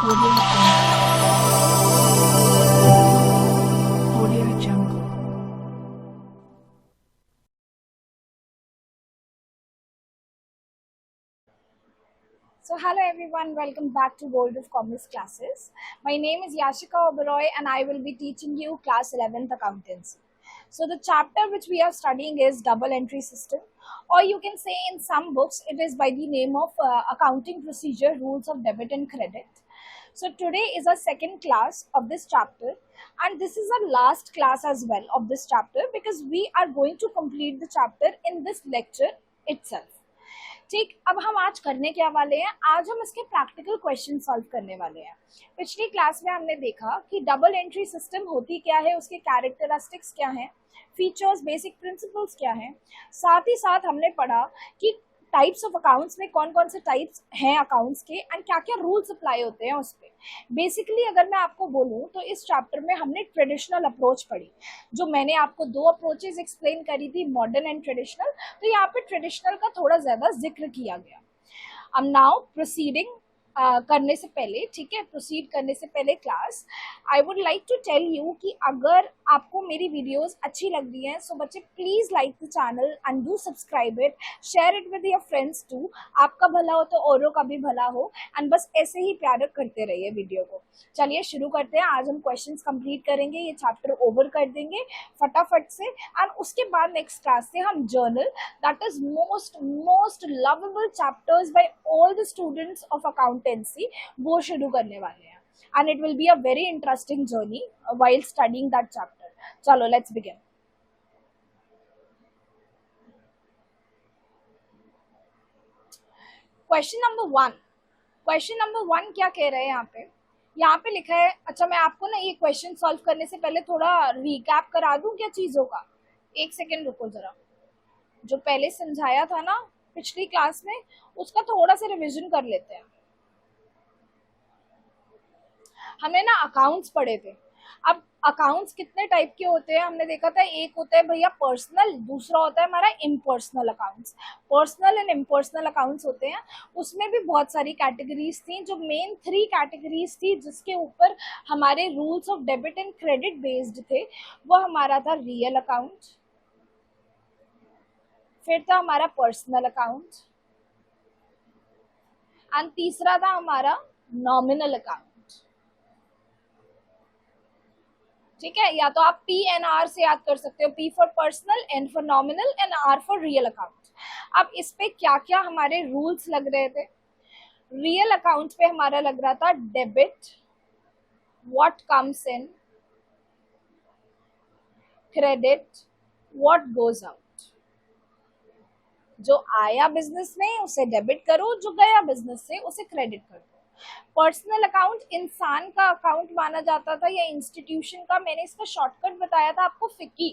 Audio Jungle. Audio Jungle. So hello everyone, welcome back to World of Commerce classes. My name is Yashika Oberoi and I will be teaching you class 11th accountancy. So the chapter which we are studying is double entry system, or you can say in some books it is by the name of accounting procedure, rules of debit and credit. So today is our second class of this chapter, and this is our last class as well of this chapter because we are going to complete the chapter in this lecture itself. ठीक, अब हम आज करने क्या वाले हैं, आज हम इसके प्रैक्टिकल क्वेश्चन सॉल्व करने वाले हैं। पिछली क्लास में हमने देखा कि डबल एंट्री सिस्टम होती क्या है, उसके कैरेक्टरिस्टिक्स क्या हैं, फीचर्स, बेसिक प्रिंसिपल्स क्या हैं। साथ ही साथ हमने पढ़ा कि टाइप्स ऑफ अकाउंट्स में कौन कौन से टाइप्स हैं अकाउंट्स के एंड क्या क्या रूल्स अप्लाई होते हैं उस पर। बेसिकली अगर मैं आपको बोलूं तो इस चैप्टर में हमने ट्रेडिशनल अप्रोच पढ़ी, जो मैंने आपको दो अप्रोचेस एक्सप्लेन करी थी, मॉडर्न एंड ट्रेडिशनल। तो यहाँ पे ट्रेडिशनल का थोड़ा ज़्यादा जिक्र किया गया। अब नाउ प्रोसीडिंग करने से पहले, ठीक है, प्रोसीड करने से पहले class, I would like to tell you कि अगर आपको मेरी वीडियोस अच्छी लग रही हैं सो बच्चे please like the channel and do subscribe it, share it with your friends too. आपका भला हो तो औरों का भी भला हो, एंड बस ऐसे ही प्यार करते रहिए वीडियो को। चलिए शुरू करते हैं। आज हम क्वेश्चंस कंप्लीट करेंगे, ये चैप्टर ओवर कर देंगे फटाफट से, एंड उसके बाद नेक्स्ट क्लास से हम journal, that is most lovable chapters by all the students of accountancy, वो शुरू करने वाले हैं। And it will be a very interesting journey while studying that chapter. चलो let's begin. Question number one क्या कह रहे हैं यहाँ पे लिखा है। अच्छा, मैं आपको ना ये क्वेश्चन सॉल्व करने से पहले थोड़ा रिकैप करा दूं क्या चीजों का। एक सेकेंड रुको जरा, जो पहले समझाया था ना पिछली क्लास में उसका थोड़ा सा रिवीजन कर लेते हैं। हमने ना अकाउंट्स पढ़े थे। अब अकाउंट्स कितने टाइप के होते हैं हमने देखा था। एक होता है भैया पर्सनल, दूसरा होता है हमारा impersonal accounts. Personal and impersonal accounts होते हैं, उसमें भी बहुत सारी कैटेगरीज थी। जो मेन 3 कैटेगरीज थी जिसके ऊपर हमारे rules of debit and credit based थे, वो हमारा था रियल अकाउंट, फिर था हमारा पर्सनल अकाउंट, एंड तीसरा था हमारा नॉमिनल अकाउंट। ठीक है, या तो आप पी एन आर से याद कर सकते हो, P for personal, N for nominal and R for real account. अब इस पे क्या क्या हमारे रूल्स लग रहे थे। रियल अकाउंट पे हमारा लग रहा था debit, what comes in, credit, what goes out. जो आया बिजनेस में उसे डेबिट करो, जो गया बिजनेस से उसे क्रेडिट करो। पर्सनल अकाउंट इंसान का अकाउंट माना जाता था या इंस्टीट्यूशन का। मैंने इसका शॉर्टकट बताया था आपको, फिकी।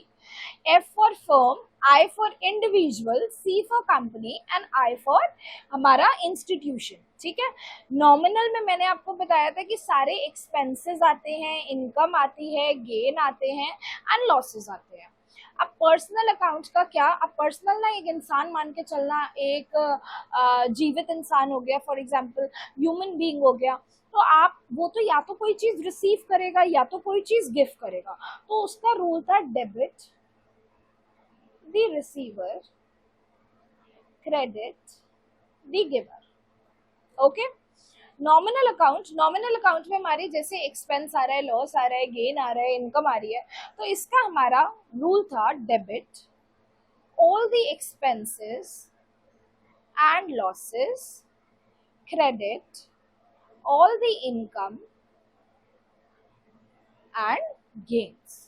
F for firm, I for individual, C for company and I for हमारा इंस्टीट्यूशन। ठीक है। नॉमिनल में मैंने आपको बताया था कि सारे एक्सपेंसेस आते हैं, इनकम आती है, गेन आते हैं एंड लॉसेस आते हैं। अब पर्सनल अकाउंट का क्या, अब पर्सनल ना एक इंसान मान के चलना, एक जीवित इंसान हो गया, फॉर एग्जांपल ह्यूमन बीइंग हो गया। तो आप वो तो या तो कोई चीज रिसीव करेगा या तो कोई चीज गिव करेगा। तो उसका रूल था debit the receiver, credit the giver. Okay. Nominal account में हमारी जैसे एक्सपेंस आ रहा है, लॉस आ रहा है, गेन आ रहा है, इनकम आ रही है, तो इसका हमारा रूल था debit all the expenses and losses, credit all the income and gains.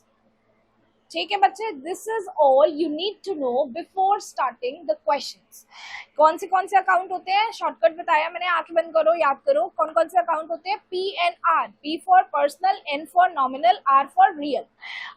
ठीक है बच्चे, this is all you need to know before starting the questions. कौन से अकाउंट होते हैं, शॉर्टकट बताया मैंने, आंखें बंद करो, याद करो कौन से अकाउंट होते हैं। P and R, P for personal, N for nominal, R for real.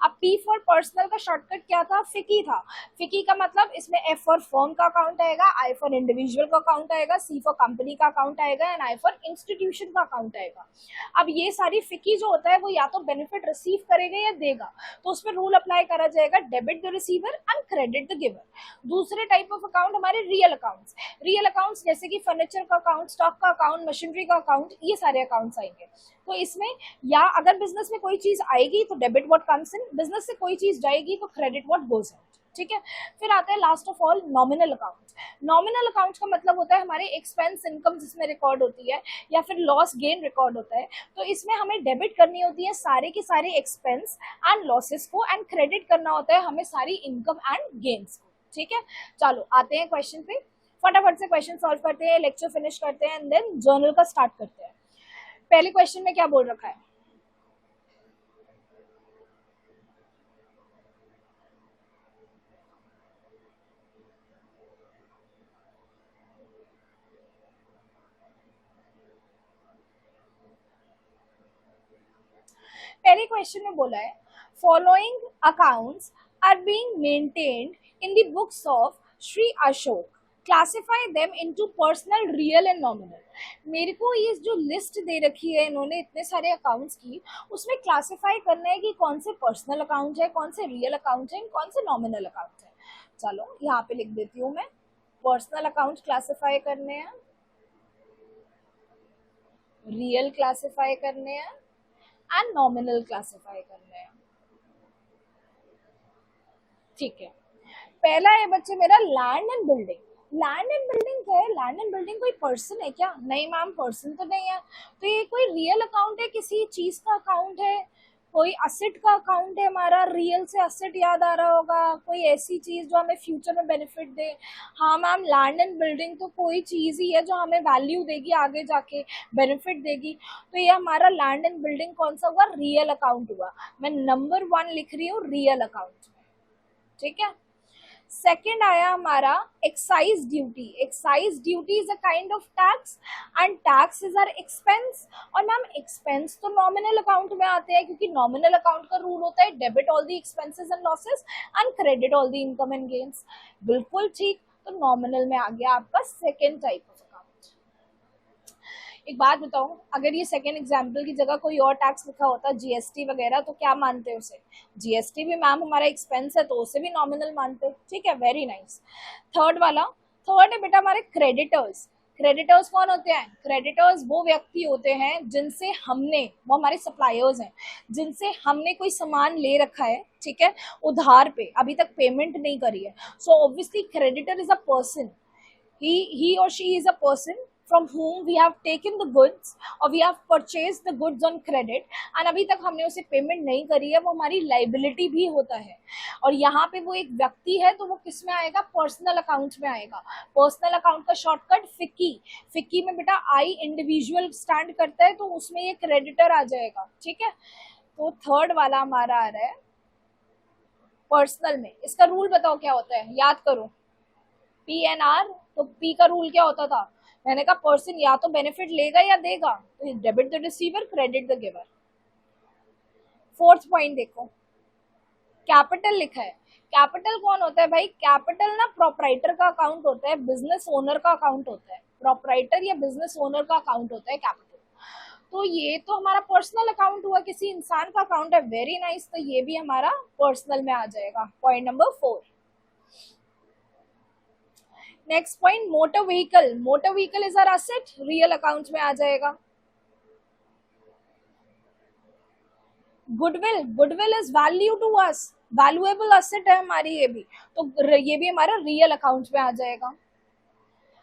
अब पी फॉर पर्सनल का शॉर्टकट क्या था, फिकी था। फिकी का मतलब इसमें एफ फॉर फर्म का अकाउंट आएगा, आई फॉर इंडिविजुअल का अकाउंट आएगा, सी फॉर कंपनी का अकाउंट आएगा एंड आई फॉर इंस्टीट्यूशन का अकाउंट आएगा। अब ये सारी फिकी जो होता है वो या तो बेनिफिट रिसीव करेगा या देगा, तो उसमें रूल अप्लाई क्लासिफाई करा जाएगा debit the receiver and credit the giver. दूसरे टाइप ऑफ अकाउंट हमारे रियल अकाउंट्स. रियल अकाउंट्स जैसे कि फर्नीचर का अकाउंट, स्टॉक का अकाउंट, मशीनरी का अकाउंट, ये सारे अकाउंट्स आएंगे. तो इसमें या अगर बिजनेस में कोई चीज आएगी तो debit what comes in, business से कोई चीज जाएगी तो क्रेडिट व्हाट गोज आउट. ठीक है. फिर आता है last of all nominal account. Nominal account का मतलब होता है हमारे एक्सपेंस इनकम जिसमें रिकॉर्ड होती है या फिर लॉस गेन रिकॉर्ड होता है. तो इसमें हमें डेबिट करनी होती है सारे के सारे एक्सपेंस एंड लॉसेस को एंड क्रेडिट करना होता है हमें सारी इनकम एंड गेन्स को. ठीक है. चलो आते हैं क्वेश्चन पे, फटाफट से क्वेश्चन सॉल्व करते हैं, लेक्चर फिनिश करते हैं एंड देन जर्नल का स्टार्ट करते हैं. पहले क्वेश्चन में क्या बोल रखा है? पहले क्वेश्चन में बोला है following accounts are being maintained in the books of Shri Ashok, classify them into personal, real and nominal. मेरे को ये जो लिस्ट दे रखी है इन्होंने इतने सारे अकाउंट्स की, उसमें क्लासिफाई करना है कि कौन से पर्सनल अकाउंट है, कौन से रियल अकाउंट है, कौन से नॉमिनल अकाउंट है. चलो यहाँ पे लिख देती हूँ मैं, पर्सनल अकाउंट क्लासिफाई करने हैं, रियल क्लासिफाई करने हैं एंड नॉमिनल क्लासिफाई करने हैं. ठीक है. पहला है बच्चे मेरा land and building. Land and building क्या है? लैंड एंड बिल्डिंग कोई पर्सन है क्या? नहीं मैम, पर्सन तो नहीं है. तो ये कोई रियल अकाउंट है, किसी चीज का अकाउंट है, कोई असेट का अकाउंट है हमारा. रियल से असेट याद आ रहा होगा, कोई ऐसी चीज जो हमें फ्यूचर में बेनिफिट दे. हाँ मैम, लैंड एंड बिल्डिंग तो कोई चीज ही है जो हमें वैल्यू देगी, आगे जाके बेनिफिट देगी. तो ये हमारा लैंड एंड बिल्डिंग कौन सा हुआ? रियल अकाउंट हुआ. मैं नंबर 1 लिख रही हूँ रियल अकाउंट. ठीक है. सेकेंड आया हमारा excise duty. Excise duty is a kind of tax and tax is our expense. और मैम एक्सपेंस तो नॉमिनल अकाउंट में आते हैं क्योंकि नॉमिनल अकाउंट का रूल होता है debit all the expenses and losses and credit all the income and gains. बिल्कुल ठीक. तो नॉमिनल में आ गया आपका सेकेंड टाइप ऑफ अकाउंट. एक बात बताओ, अगर ये सेकेंड एग्जाम्पल की जगह कोई और टैक्स लिखा होता, जीएसटी वगैरह, तो क्या मानते हैं उसे? जीएसटी भी मैम हमारा एक्सपेंस है तो उसे भी नॉमिनल मानते हैं. ठीक है, वेरी नाइस. थर्ड वाला, थर्ड है बेटा हमारे क्रेडिटर्स. क्रेडिटर्स कौन होते हैं? क्रेडिटर्स वो व्यक्ति होते हैं जिनसे हमने, वो हमारे सप्लायर्स हैं, जिनसे हमने कोई सामान ले रखा है, ठीक है, उधार पे, अभी तक पेमेंट नहीं करी है. So obviously creditor is a person. he or she is a person from whom we have taken the goods or we have purchased the goods on credit and अभी तक हमने उसे पेमेंट नहीं करी है, वो हमारी लाइबिलिटी भी होता है. और यहाँ पे वो एक व्यक्ति है तो वो किस में आएगा? पर्सनल अकाउंट में आएगा. पर्सनल अकाउंट का शॉर्टकट फिक्की. फिक्की में बेटा आई इंडिविजुअल स्टैंड करता है तो उसमें ये क्रेडिटर आ जाएगा. ठीक है. तो थर्ड वाला हमारा आ रहा है पर्सनल में. इसका रूल बताओ क्या होता है, याद करो. PNR. तो P का रूल क्या होता था? मैंने कहा पर्सन या तो बेनिफिट लेगा या देगा, तो debit the receiver, credit the giver. Fourth point देखो, कैपिटल लिखा है. कैपिटल कौन होता है भाई? कैपिटल ना प्रोपराइटर का अकाउंट होता है, बिजनेस ओनर का अकाउंट होता है. प्रोपराइटर या बिजनेस ओनर का अकाउंट होता है कैपिटल. तो ये तो हमारा पर्सनल अकाउंट हुआ, किसी इंसान का अकाउंट है. Very nice. तो ये भी हमारा पर्सनल में आ जाएगा. Point number 4. Next point, motor vehicle. Motor vehicle is our asset, real account में आ जाएगा. Goodwill. Goodwill is value to us, valuable asset है हमारी ये भी, तो ये भी हमारा रियल अकाउंट में आ जाएगा.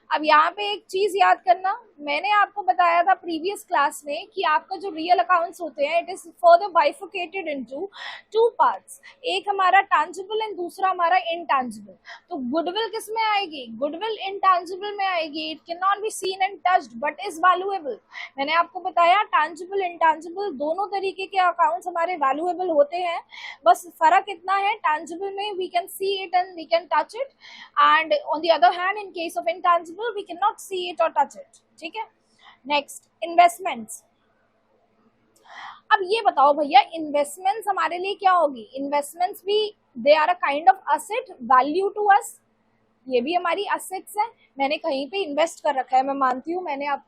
अब यहाँ पे एक चीज याद करना, मैंने आपको बताया था प्रीवियस क्लास में कि आपका जो रियल अकाउंट्स होते हैं it is further bifurcated into 2 parts. एक हमारा टैंजिबल एंड दूसरा हमारा इनटैंजिबल. तो गुडविल किस में आएगी? गुडविल इनटैंजिबल में आएगी. It can not be seen and touched but is valuable. मैंने आपको बताया टैंजिबल इनटैंजिबल दोनों तरीके के अकाउंट्स हमारे वैल्यूएबल होते हैं. बस फर्क इतना है, टैंजिबल में we can see it and we can touch it, and on the other hand in case of intangible we cannot see it or touch it. ठीक है. Next, investments. अब ये बताओ भैया, इन्वेस्टमेंट्स हमारे लिए क्या होगी? इन्वेस्टमेंट्स भी they are a kind of asset, value to us. ये भी हमारी असेट्स है। मैंने कहीं पे इन्वेस्ट कर रखा है, मैं मानती हूँ मैंने आप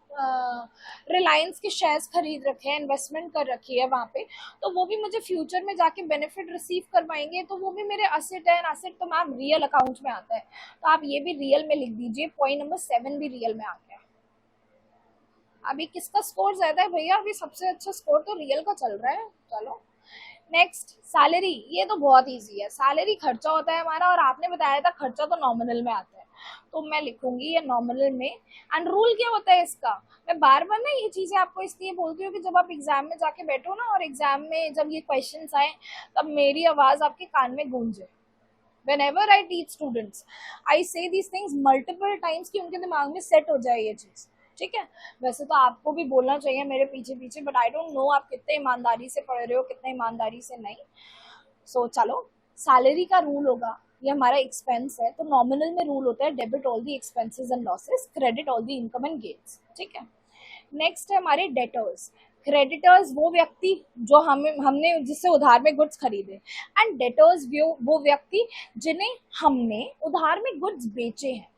रिलायंस के शेयर्स खरीद रखे हैं, इन्वेस्टमेंट कर रखी है वहाँ पे, तो वो भी मुझे फ्यूचर में जाके बेनिफिट रिसीव करवाएंगे, तो वो भी मेरे असेट है। असेट तो मैम रियल अकाउंट में आता है, तो आप ये भी रियल में लिख दीजिए। पॉइंट नंबर 7 भी रियल में आ गया। अभी किसका स्कोर ज्यादा है भैया? अभी सबसे अच्छा स्कोर तो रियल का चल रहा है। चलो नेक्स्ट, सैलरी। ये तो बहुत इजी है, सैलरी खर्चा होता है हमारा, और आपने बताया था खर्चा तो नॉमिनल में आता है, तो मैं लिखूंगी ये नॉमिनल में। एंड रूल क्या होता है इसका? मैं बार बार ना ये चीजें आपको इसलिए बोलती हूँ कि जब आप एग्जाम में जाके बैठो ना, और एग्जाम में जब ये क्वेश्चंस आए, तब मेरी आवाज आपके कान में गूंजे। whenever I teach students, I say these things multiple times कि उनके दिमाग में सेट हो जाए ये चीज। ठीक है, वैसे तो आपको भी बोलना चाहिए मेरे पीछे पीछे, बट आई डोंट नो आप कितने ईमानदारी से पढ़ रहे हो, कितने ईमानदारी से नहीं। सो चलो, सैलरी का रूल होगा, ये हमारा एक्सपेंस है, तो नॉमिनल में रूल होता है debit all the expenses and losses, credit all the income and gains. ठीक है, नेक्स्ट है हमारे डेटर्स। क्रेडिटर्स वो व्यक्ति जो हमने जिससे उधार में गुड्स खरीदे, एंड डेटर्स वो व्यक्ति जिन्हें हमने उधार में गुड्स बेचे हैं।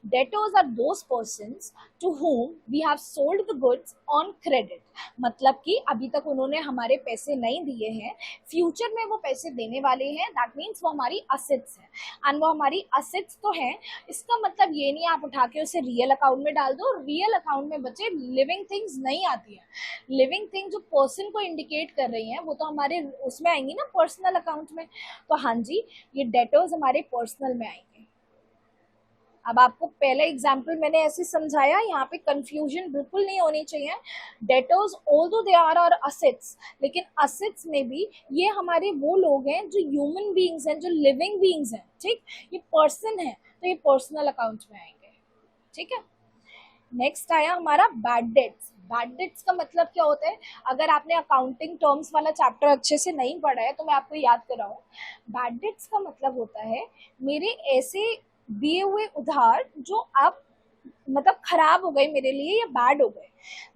Debtors are those persons to whom we have sold the goods on credit, मतलब कि अभी तक उन्होंने हमारे पैसे नहीं दिए हैं, फ्यूचर में वो पैसे देने वाले हैं, दैट मीन्स वो हमारी असेट्स है। एंड वो हमारी असेट्स तो हैं, इसका मतलब ये नहीं आप उठा के उसे रियल अकाउंट में डाल दो। रियल अकाउंट में बचे लिविंग थिंग्स नहीं आती है। लिविंग थिंग जो पर्सन को इंडिकेट कर रही हैं वो तो हमारे उसमें आएंगी ना, पर्सनल अकाउंट में। तो हाँ जी, ये डेटर्स हमारे पर्सनल में आएंगे। अब आपको पहले एग्जाम्पल मैंने ऐसे समझाया, यहाँ पे कंफ्यूजन बिल्कुल नहीं होनी चाहिए। Debtors although they are our assets, लेकिन असेट्स में भी ये हमारे वो लोग हैं जो ह्यूमन बीइंग्स हैं, जो लिविंग बीइंग्स हैं। ठीक, ये पर्सन है, तो ये पर्सनल अकाउंट में आएंगे। ठीक है, नेक्स्ट आया हमारा बैड डेट्स। बैड डेट्स का मतलब क्या होता है? अगर आपने अकाउंटिंग टर्म्स वाला चैप्टर अच्छे से नहीं पढ़ा है तो मैं आपको याद कराऊं। बैड डेट्स का मतलब होता है मेरे ऐसे दिए हुए उधार जो अब मतलब खराब हो गए मेरे लिए या बैड हो गए।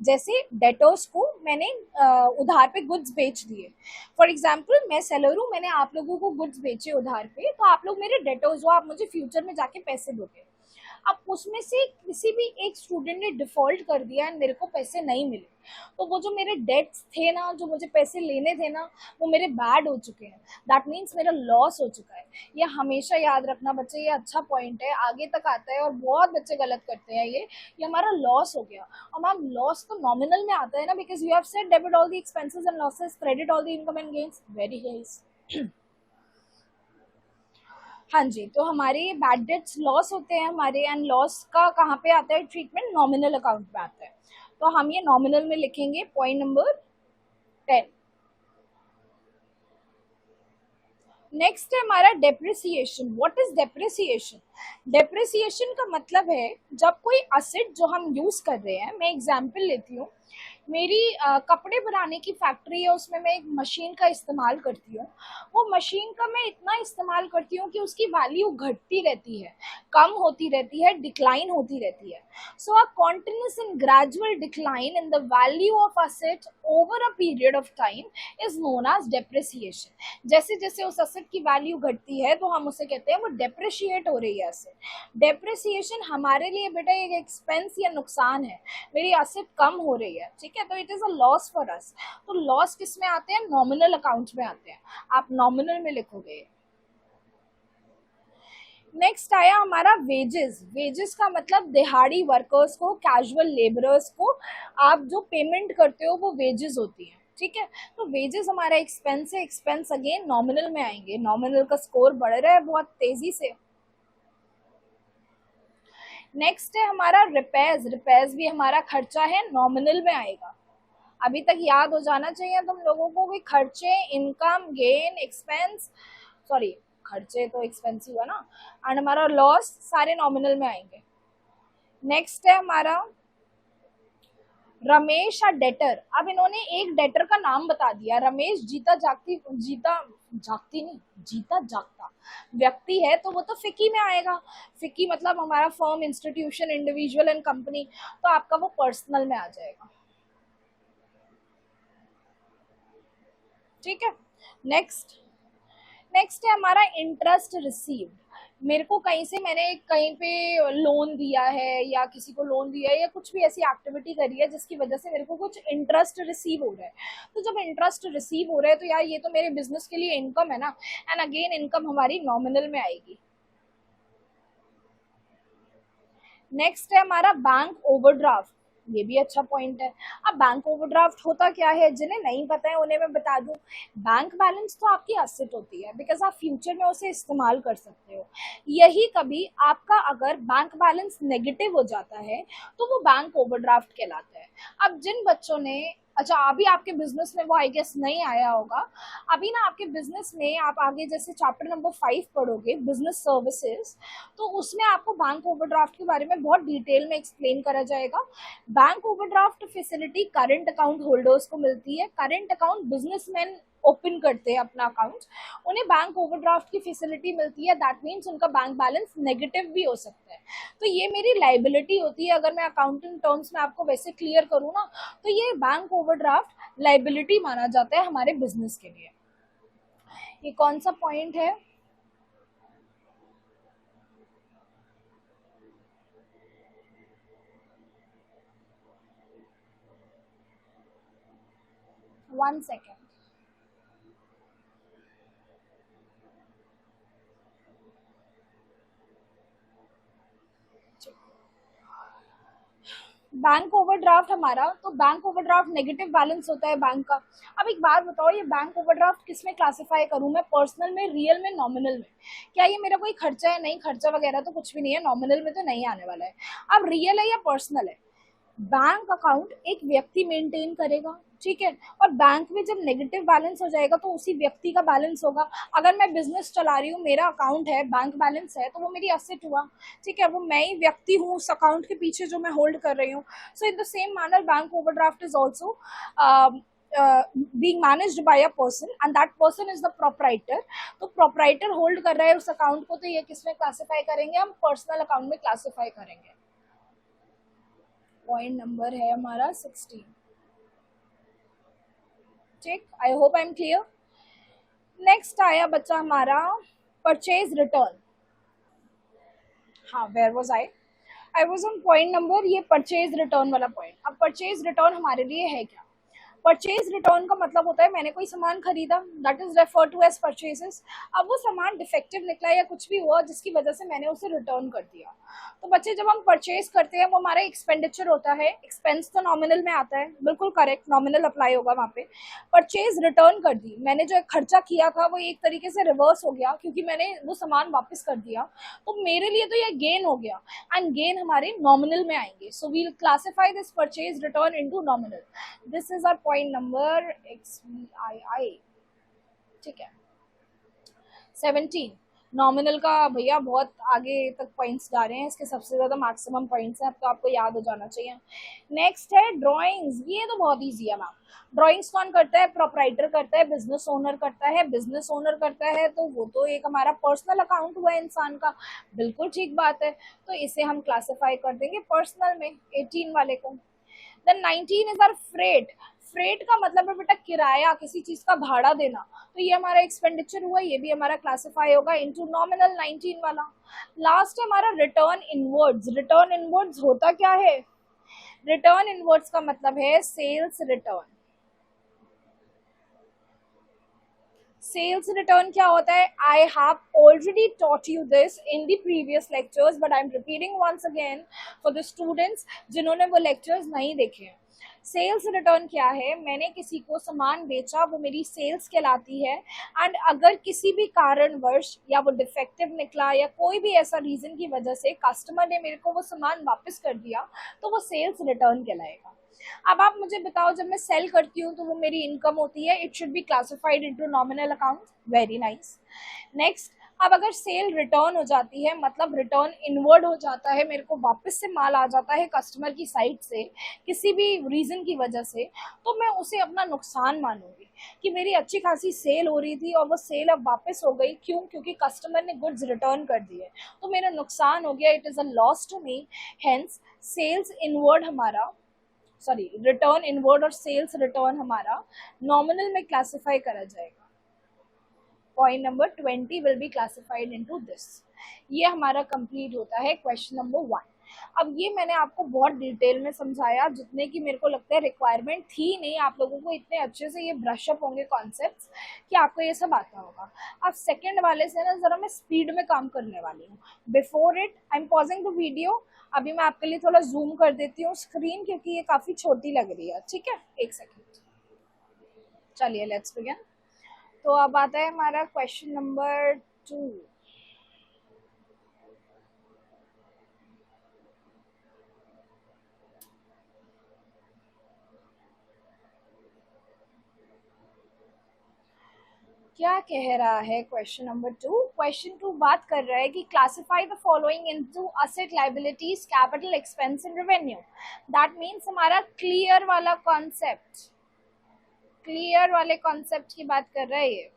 जैसे डेटर्स को मैंने उधार पे गुड्स बेच दिए। फॉर एग्जाम्पल मैं सेलर हूँ, मैंने आप लोगों को गुड्स बेचे उधार पे, तो आप लोग मेरे डेटर्स हो, आप मुझे फ्यूचर में जाके पैसे दोगे। अब उसमें से किसी भी एक स्टूडेंट ने डिफॉल्ट कर दिया एंड मेरे को पैसे नहीं मिले, तो वो जो मेरे डेट्स थे ना, जो मुझे पैसे लेने थे ना, वो मेरे बैड हो चुके हैं। दैट मीन्स मेरा लॉस हो चुका है। ये हमेशा याद रखना बच्चे, ये अच्छा पॉइंट है, आगे तक आता है और बहुत बच्चे गलत करते हैं। ये हमारा लॉस हो गया। और मैम लॉस तो नॉमिनल में आता है ना, because you have said debit all the expenses and losses, credit all the income and gains. Very nice. हाँ जी, तो हमारे बैड डेट्स लॉस होते हैं हमारे, एंड लॉस का कहाँ पे आता है ट्रीटमेंट? नॉमिनल अकाउंट में आता है, तो हम ये नॉमिनल में लिखेंगे। Point number 10। नेक्स्ट है हमारा depreciation. What is depreciation? Depreciation का मतलब है जब कोई असेट जो हम यूज कर रहे हैं, मैं एग्जांपल लेती हूँ, मेरी कपड़े बनाने की फैक्ट्री है, उसमें मैं एक मशीन का इस्तेमाल करती हूँ। वो मशीन का मैं इतना इस्तेमाल करती हूँ कि उसकी वैल्यू घटती रहती है, कम होती रहती है, डिक्लाइन होती रहती है। So a continuous and gradual decline in the value of asset over a period of time is known as depreciation. जैसे जैसे उस असेट की वैल्यू घटती है तो हम उसे कहते हैं वो डेप्रिशिएट हो रही है असेट। डेप्रिसिएशन हमारे लिए बेटा एक एक्सपेंस या नुकसान है, मेरी असेट कम हो रही है। ठीक है, तो it is a loss for us. तो लॉस किस में आते हैं? नॉमिनल अकाउंट में आते हैं, आप नॉमिनल में लिखोगे। नेक्स्ट आया हमारा वेजेस। वेजेस का मतलब दिहाड़ी वर्कर्स को, कैजुअल लेबरर्स को आप जो पेमेंट करते हो वो वेजेस होती है। ठीक है, तो वेजेस हमारा एक्सपेंस है, एक्सपेंस अगेन नॉमिनल में आएंगे। नॉमिनल का स्कोर बढ़ रहा है बहुत तेजी से। नेक्स्ट है हमारा रिपेयर्स। रिपेयर्स भी हमारा खर्चा है, नॉमिनल में आएगा। अभी तक याद हो जाना चाहिए तुम लोगों को कि खर्चे, इनकम, गेन, एक्सपेंस, सॉरी खर्चे तो एक्सपेंस हुआ ना, एंड हमारा लॉस सारे नॉमिनल में आएंगे। नेक्स्ट है हमारा रमेश या डेटर। अब इन्होंने एक डेटर का नाम बता दिया, रमेश जीता जागती नहीं, जीता जागता व्यक्ति है, तो वो तो फिकी में आएगा। फिकी मतलब हमारा firm, institution, individual and company, तो आपका वो पर्सनल में आ जाएगा। ठीक है, नेक्स्ट है हमारा इंटरेस्ट रिसीव्ड। मेरे को कहीं से मैंने कहीं पे लोन दिया है या किसी को लोन दिया है या कुछ भी ऐसी एक्टिविटी करी है जिसकी वजह से मेरे को कुछ इंटरेस्ट रिसीव हो रहा है, तो जब इंटरेस्ट रिसीव हो रहा है तो यार ये तो मेरे बिजनेस के लिए इनकम है ना, एंड अगेन इनकम हमारी नॉमिनल में आएगी। नेक्स्ट है हमारा बैंक ओवरड्राफ्ट। ये भी अच्छा पॉइंट है। अब बैंक ओवरड्राफ्ट होता क्या है, जिन्हें नहीं पता है उन्हें मैं बता दूं। बैंक बैलेंस तो आपकी एसेट होती है, बिकॉज आप फ्यूचर में उसे इस्तेमाल कर सकते हो। यही कभी आपका अगर बैंक बैलेंस नेगेटिव हो जाता है तो वो बैंक ओवरड्राफ्ट कहलाता है। अब जिन बच्चों ने, अच्छा अभी आपके बिजनेस में वो आई गेस नहीं आया होगा, अभी ना आपके बिजनेस में आप आगे जैसे चैप्टर नंबर 5 पढ़ोगे बिजनेस सर्विसेज, तो उसमें आपको बैंक ओवरड्राफ्ट के बारे में बहुत डिटेल में एक्सप्लेन करा जाएगा। Bank overdraft facility current account holders को मिलती है। करंट अकाउंट बिजनेसमैन ओपन करते हैं अपना अकाउंट, उन्हें बैंक ओवरड्राफ्ट की फैसिलिटी मिलती है। दैट मीन्स उनका बैंक बैलेंस नेगेटिव भी हो सकता है, तो ये मेरी लाइबिलिटी होती है। अगर मैं अकाउंटिंग टर्म्स में आपको वैसे क्लियर करूँ ना, तो ये बैंक ओवरड्राफ्ट लाइबिलिटी माना जाता है हमारे बिजनेस के लिए। ये कौन सा पॉइंट है? One second. बैंक ओवरड्राफ्ट हमारा, तो बैंक ओवरड्राफ्ट नेगेटिव बैलेंस होता है बैंक का। अब एक बात बताओ, ये बैंक ओवरड्राफ्ट किस में क्लासिफाई करूं मैं, पर्सनल में, रियल में, नॉमिनल में? क्या ये मेरा कोई खर्चा है? नहीं, खर्चा वगैरह तो कुछ भी नहीं है, नॉमिनल में तो नहीं आने वाला है। अब रियल है या पर्सनल है? बैंक अकाउंट एक व्यक्ति मेंटेन करेगा, ठीक है, और बैंक में जब नेगेटिव बैलेंस हो जाएगा तो उसी व्यक्ति का बैलेंस होगा। अगर मैं बिजनेस चला रही हूँ, मेरा अकाउंट है, बैंक बैलेंस है, तो वो मेरी एसेट हुआ, ठीक है, वो मैं ही व्यक्ति हूँ उस अकाउंट के पीछे जो मैं होल्ड कर रही हूँ। So in the same manner bank overdraft is also being managed by a person and that person is the proprietor। तो proprietor होल्ड कर रहा है उस अकाउंट को, तो ये किस में क्लासिफाई करेंगे हम? पर्सनल अकाउंट में क्लासिफाई करेंगे। पॉइंट नंबर है हमारा 16। ठीक, I hope I am clear. Next आया बच्चा हमारा परचेज रिटर्न। हाँ, where was I was on point number, ये परचेज रिटर्न वाला पॉइंट। अब परचेज रिटर्न हमारे लिए है क्या? परचेज रिटर्न का मतलब होता है मैंने कोई सामान खरीदा, that is refer to as purchases. अब वो सामान डिफेक्टिव निकला या कुछ भी हुआ जिसकी वजह से मैंने उसे रिटर्न कर दिया। तो बच्चे जब हम परचेज करते हैं वो हमारा एक्सपेंडिचर होता है। एक्सपेंस तो नॉमिनल में आता है, बिल्कुल करेक्ट, नॉमिनल अप्लाई होगा वहाँ पे। परचेज रिटर्न कर दी, मैंने जो खर्चा किया था वो एक तरीके से रिवर्स हो गया क्योंकि मैंने वो सामान वापस कर दिया, तो मेरे लिए तो ये गेन हो गया, एंड गेन हमारे नॉमिनल में आएंगे। So we'll classify this purchase return into nominal. This is our point number XVII। ठीक है, 17। नॉमिनल का भैया बहुत आगे तक पॉइंट्स जा रहे हैं, इसके सबसे ज्यादा मैक्सिमम पॉइंट्स हैं, अब तो आपको याद हो जाना चाहिए। नेक्स्ट है ड्राइंग्स। ये तो बहुत ईजी है मैम। ड्राइंग्स कौन करता है? प्रोपराइटर करता है, बिजनेस ओनर करता है। बिजनेस ओनर करता है तो वो तो एक हमारा पर्सनल अकाउंट हुआ इंसान का, बिल्कुल ठीक बात है, तो इसे हम क्लासिफाई कर देंगे पर्सनल में, 18 वाले को। Then 19 is our freight. Freight का मतलब है बेटा किराया, किसी चीज का भाड़ा देना, तो ये हमारा एक्सपेंडिचर हुआ, ये भी हमारा क्लासिफाई होगा इनटू नॉमिनल, 19 वाला। लास्ट है हमारा रिटर्न इनवर्ड्स। रिटर्न इनवर्ड्स होता क्या है? रिटर्न इनवर्ड्स का मतलब है सेल्स रिटर्न। सेल्स रिटर्न क्या होता है? I have already taught you this in the previous lectures, but I am repeating once again for the students जिन्होंने वो लेक्चर्स नहीं देखे हैं। सेल्स रिटर्न क्या है? मैंने किसी को सामान बेचा, वो मेरी सेल्स कहलाती है, एंड अगर किसी भी कारणवश या वो डिफेक्टिव निकला या कोई भी ऐसा रीजन की वजह से कस्टमर ने मेरे को वो सामान वापस कर दिया, तो वो सेल्स रिटर्न कहलाएगा। अब आप मुझे बताओ, जब मैं सेल करती हूँ तो वो मेरी इनकम होती है, it should be classified into nominal account. Very nice. Next, अब अगर सेल रिटर्न हो जाती है, मतलब रिटर्न इनवर्ड हो जाता है, मेरे को वापस से माल आ जाता है कस्टमर की साइड से किसी भी रीजन की वजह से, तो मैं उसे अपना नुकसान मानूंगी कि मेरी अच्छी खासी सेल हो रही थी और वो सेल अब वापस हो गई। क्यों? क्योंकि कस्टमर ने गुड्स रिटर्न कर दिए, तो मेरा नुकसान हो गया, it is a loss to me. Hence sales inward हमारा, सॉरी, रिटर्न इनवर्ड और सेल्स रिटर्न हमारा नॉमिनल में क्लासिफाई करा जाएगा। Point number 20 will be classified into this. ये हमारा कंप्लीट होता है क्वेश्चन नंबर 1। अब ये मैंने आपको बहुत डिटेल में समझाया, जितने की मेरे को लगता है रिक्वायरमेंट थी नहीं, आप लोगों को इतने अच्छे से ये ब्रश अप होंगे कॉन्सेप्ट्स कि आपको ये सब आता होगा। अब सेकंड वाले से ना जरा मैं स्पीड में काम करने वाली हूँ। Before it I am pausing the video. अभी मैं आपके लिए थोड़ा जूम कर देती हूँ स्क्रीन, क्योंकि ये काफी छोटी लग रही है। ठीक है, एक सेकेंड। चलिए लेट्स बिगिन। तो अब आता है हमारा क्वेश्चन नंबर 2। क्या कह रहा है क्वेश्चन नंबर 2? क्वेश्चन 2 बात कर रहा है कि classify the following into asset, liabilities, capital, expense and revenue. That means हमारा क्लियर वाला कॉन्सेप्ट, क्लियर वाले कॉन्सेप्ट की बात कर रहा है ये।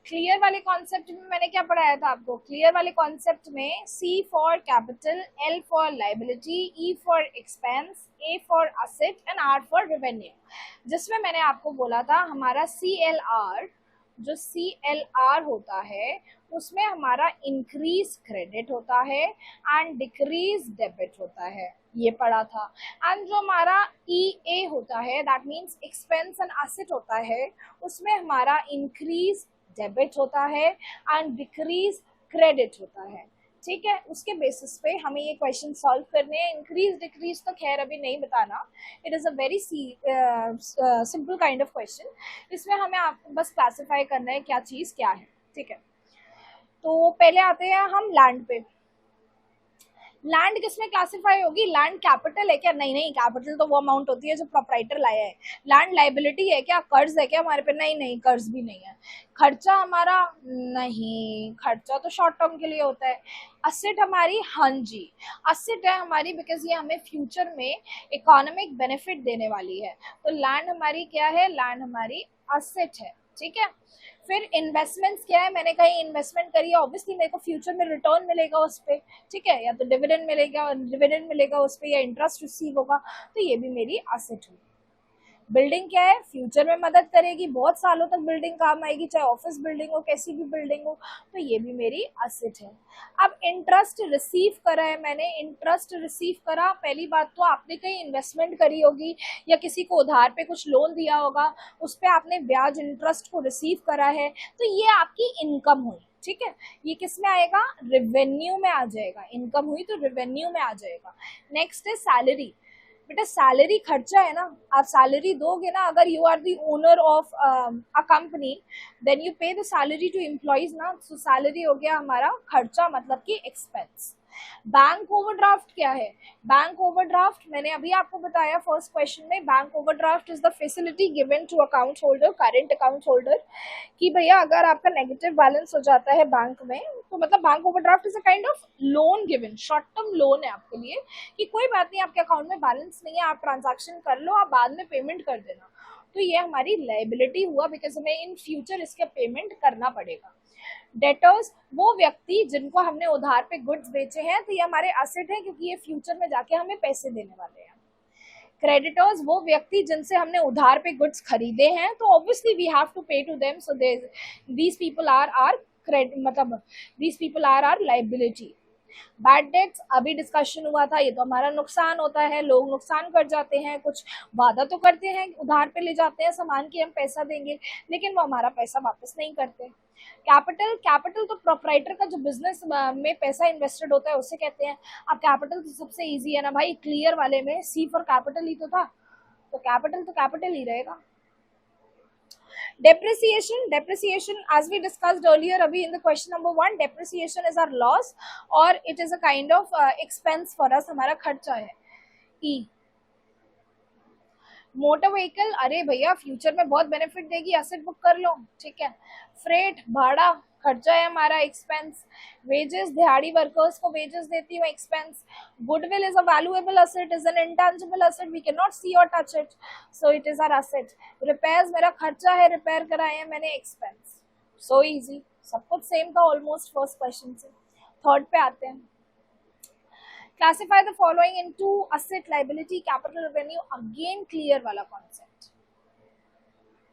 क्लियर वाले कॉन्सेप्ट में मैंने क्या पढ़ाया था आपको? क्लियर वाले कॉन्सेप्ट में C for capital, L for liability, E for expense, A for asset and R for revenue. जिसमें मैंने आपको बोला था हमारा CLR, जो CLR होता है उसमें हमारा इंक्रीज क्रेडिट होता है एंड डिक्रीज डेबिट होता है, ये पढ़ा था। एंड जो हमारा EA होता है, that means expense and asset होता है, उसमें हमारा इंक्रीज डेबिट होता है एंड डिक्रीज क्रेडिट होता है। ठीक है, उसके बेसिस पे हमें ये क्वेश्चन सॉल्व करने हैं। इंक्रीज डिक्रीज तो खैर अभी नहीं बताना, it is a very simple kind of question. इसमें हमें आपको बस क्लासिफाई करना है क्या चीज़ क्या है। ठीक है, तो पहले आते हैं हम लैंड पे। लैंड किसमें क्लासिफाई होगी? लैंड कैपिटल है क्या? नहीं नहीं, कैपिटल तो वो अमाउंट होती है जो प्रोप्राइटर लाया है। लैंड लाइबिलिटी है क्या? कर्ज है क्या हमारे पे? नहीं नहीं, कर्ज भी नहीं है। खर्चा हमारा? नहीं, खर्चा तो शॉर्ट टर्म के लिए होता है। असेट हमारी? हाँ जी, असेट है हमारी, बिकॉज ये हमें फ्यूचर में इकोनॉमिक बेनिफिट देने वाली है। तो लैंड हमारी क्या है? लैंड हमारी असेट है। ठीक है, फिर इन्वेस्टमेंट्स क्या है? मैंने कहीं इन्वेस्टमेंट करी है, ऑब्वियसली मेरे को फ्यूचर में रिटर्न मिलेगा उस पर। ठीक है, या तो डिविडेंड मिलेगा उस पर, या इंटरेस्ट रिसीव होगा, तो ये भी मेरी असेट होगी। बिल्डिंग क्या है? फ्यूचर में मदद करेगी, बहुत सालों तक बिल्डिंग काम आएगी, चाहे ऑफिस बिल्डिंग हो, कैसी भी बिल्डिंग हो, तो ये भी मेरी असेट है। अब इंटरेस्ट रिसीव करा है मैंने, इंटरेस्ट रिसीव करा, पहली बात तो आपने कहीं इन्वेस्टमेंट करी होगी या किसी को उधार पे कुछ लोन दिया होगा, उस पर आपने ब्याज इंटरेस्ट को रिसीव करा है, तो ये आपकी इनकम हुई। ठीक है, ये किस में आएगा? रेवेन्यू में आ जाएगा। इनकम हुई तो रेवेन्यू में आ जाएगा। नेक्स्ट है सैलरी। बेटा सैलरी खर्चा है ना, आप सैलरी दोगे ना, अगर you are the owner of a company, then you pay the salary to employees ना, सो सैलरी हो गया हमारा खर्चा, मतलब कि एक्सपेंस। बैंक ओवरड्राफ्ट क्या है? बैंक ओवरड्राफ्ट मैंने अभी आपको बताया फर्स्ट क्वेश्चन में, bank overdraft is the facility given to account holder, current account holder, कि भैया अगर आपका नेगेटिव बैलेंस हो जाता है बैंक में, तो मतलब bank overdraft is a kind of loan given, short term loan है आपके लिए, कि कोई बात नहीं, आपके अकाउंट में बैलेंस नहीं है, आप ट्रांजैक्शन कर लो, आप बाद में पेमेंट कर देना। तो ये हमारी लायबिलिटी हुआ, बिकॉज हमें इन फ्यूचर इसका पेमेंट करना पड़ेगा। डेटर्स वो व्यक्ति जिनको हमने उधार पे गुड्स बेचे हैं, तो ये हमारे एसेट है, क्योंकि ये फ्यूचर में जाके हमें पैसे देने वाले हैं। क्रेडिटर्स वो व्यक्ति जिनसे हमने उधार पे गुड्स खरीदे हैं, तो obviously we have to pay to them, so these people are are credit, मतलब these people are are liability. Bad debts अभी डिस्कशन हुआ था, ये तो हमारा नुकसान होता है, लोग नुकसान कर जाते हैं, कुछ वादा तो करते हैं, उधार पे ले जाते हैं सामान की हम पैसा देंगे, लेकिन वो हमारा पैसा वापस नहीं करते। कैपिटल, कैपिटल तो प्रोपराइटर का जो बिजनेस में पैसा इन्वेस्टेड होता है उसे कहते हैं। अब कैपिटल तो सबसे इजी है ना भाई, क्लियर वाले में C फॉर कैपिटल ही तो था, तो कैपिटल ही रहेगा। Depreciation as we discussed earlier abhi in the question number 1, depreciation is our loss or it is a kind of expense for us, हमारा खर्चा है। E, मोटर व्हीकल, अरे भैया फ्यूचर में बहुत बेनिफिट देगी, एसेट बुक कर लो। ठीक है, फ्रेट भाड़ा खर्चा है हमारा, एक्सपेंस। वेजेस, दिहाड़ी वर्कर्स को वेजेस देती हूँ, expense. Goodwill is a valuable asset, is an intangible asset, we can not see और touch it, so it is our asset. Repairs मेरा खर्चा है, रिपेयर कराए हैं मैंने, एक्सपेंस। सो इजी, सब कुछ सेम था ऑलमोस्ट फर्स्ट क्वेश्चन से। थर्ड पे आते हैं, classify the following into asset, liability, capital, revenue, again clear वाला कॉन्सेप्ट।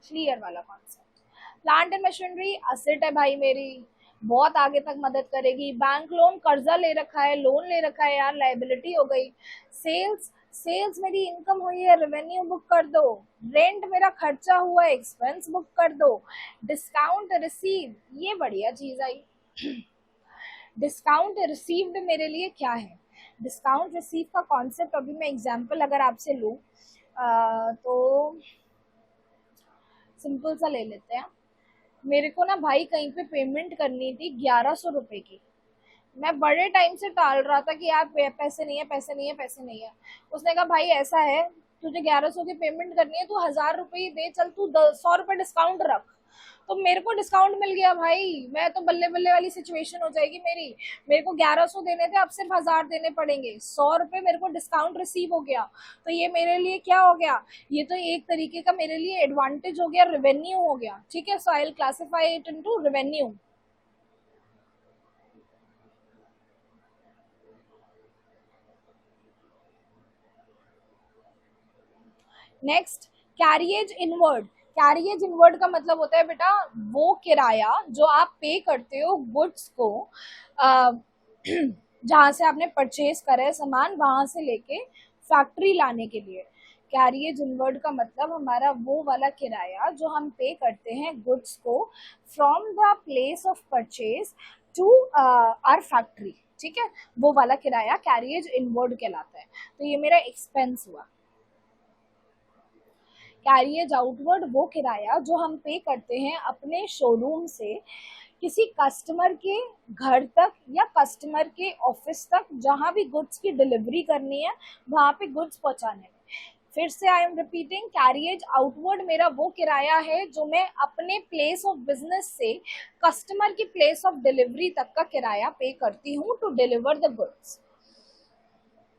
क्लियर वाला concept. Plant and machinery asset है भाई मेरी, बहुत आगे तक मदद करेगी। बैंक लोन, कर्जा ले रखा है, लोन ले रखा है यार, लाइबिलिटी हो गई। सेल्स, सेल्स मेरी इनकम हुई है, रेवेन्यू बुक कर दो। रेंट मेरा खर्चा हुआ है, एक्सपेंस बुक कर दो। डिस्काउंट रिसीव, ये बढ़िया चीज आई। डिस्काउंट रिसीव्ड मेरे लिए क्या है? डिस्काउंट रिसीव का कॉन्सेप्ट अभी मैं एग्जांपल अगर आपसे लूँ तो सिंपल सा ले लेते हैं। मेरे को ना भाई कहीं पे पेमेंट करनी थी 1100 रुपए की। मैं बड़े टाइम से टाल रहा था कि यार पैसे नहीं है, पैसे नहीं है, पैसे नहीं है। उसने कहा भाई ऐसा है, तुझे 1100 की पेमेंट करनी है, तू 1000 रुपये दे, चल तू 100 रुपये डिस्काउंट रख। तो मेरे को डिस्काउंट मिल गया भाई, मैं तो बल्ले बल्ले वाली सिचुएशन हो जाएगी मेरी। मेरे को 1100 देने थे, अब सिर्फ 1000 देने पड़ेंगे, 100 रुपये मेरे को डिस्काउंट रिसीव हो गया। तो ये मेरे लिए क्या हो गया? ये तो एक तरीके का मेरे लिए एडवांटेज हो गया, रेवेन्यू हो गया। ठीक है, so I will classify it into revenue. Next, carriage inward. Carriage inward का मतलब होता है बेटा वो किराया जो आप पे करते हो गुड्स को, जहां से आपने परचेज करा है सामान, वहां से लेके फैक्ट्री लाने के लिए। कैरियज इनवर्ड का मतलब हमारा वो वाला किराया जो हम पे करते हैं गुड्स को from the place of purchase to our factory. ठीक है, वो वाला किराया कैरियज इनवर्ड कहलाता है। तो ये मेरा एक्सपेंस हुआ। कैरियज आउटवर्ड वो किराया जो हम पे करते हैं अपने शोरूम से किसी कस्टमर के घर तक या कस्टमर के ऑफिस तक, जहां भी गुड्स की डिलीवरी करनी है वहां पे गुड्स पहुंचाने में। फिर से आई एम रिपीटिंग, कैरियज आउटवर्ड मेरा वो किराया है जो मैं अपने प्लेस ऑफ बिजनेस से कस्टमर की प्लेस ऑफ डिलीवरी तक का किराया पे करती हूँ टू डिलीवर द गुड्स।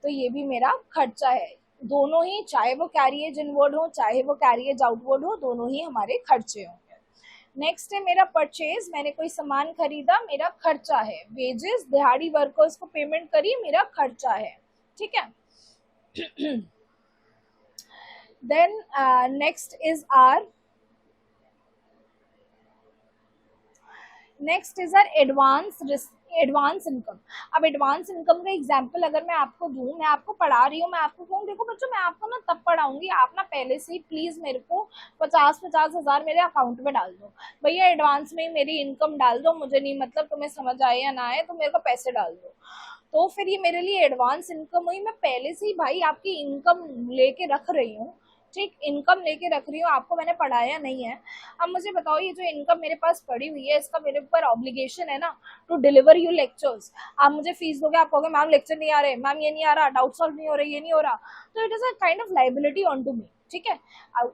तो ये भी मेरा खर्चा है। दोनों ही, चाहे वो कैरियज इनवर्ड हो चाहे वो कैरियज आउटवर्ड हो, दोनों ही हमारे खर्चे होंगे। नेक्स्ट है मेरा परचेज, मैंने कोई सामान खरीदा, मेरा खर्चा है। वेजेस, दिहाड़ी वर्कर्स को पेमेंट करी, मेरा खर्चा है। ठीक है। Then next is our advance income. अब एडवांस इनकम का एग्जांपल अगर मैं आपको दूं, मैं आपको पढ़ा रही हूँ, मैं आपको कहूँ देखो बच्चों मैं आपको ना तब पढ़ाऊंगी, आप ना पहले से ही प्लीज मेरे को 50-50 हजार मेरे अकाउंट में डाल दो। भैया एडवांस में ही मेरी इनकम डाल दो, मुझे नहीं मतलब तुम्हें समझ आए या ना आए, तो मेरे को पैसे डाल दो। तो फिर ये मेरे लिए एडवांस इनकम हुई। मैं पहले से ही भाई आपकी इनकम लेके रख रही हूँ। ठीक, इनकम लेके रख रही हूँ, आपको मैंने पढ़ाया नहीं है। अब मुझे बताओ ये जो इनकम मेरे पास पड़ी हुई है, इसका मेरे ऊपर ऑब्लिगेशन है ना टू डिलीवर यू लेक्चर्स। आप मुझे फीस दोगे, आप कहोगे मैम लेक्चर नहीं आ रहे, मैम ये नहीं आ रहा, डाउट सॉल्व नहीं हो रही, ये नहीं हो रहा, तो it is a kind of liability on to me. ठीक है,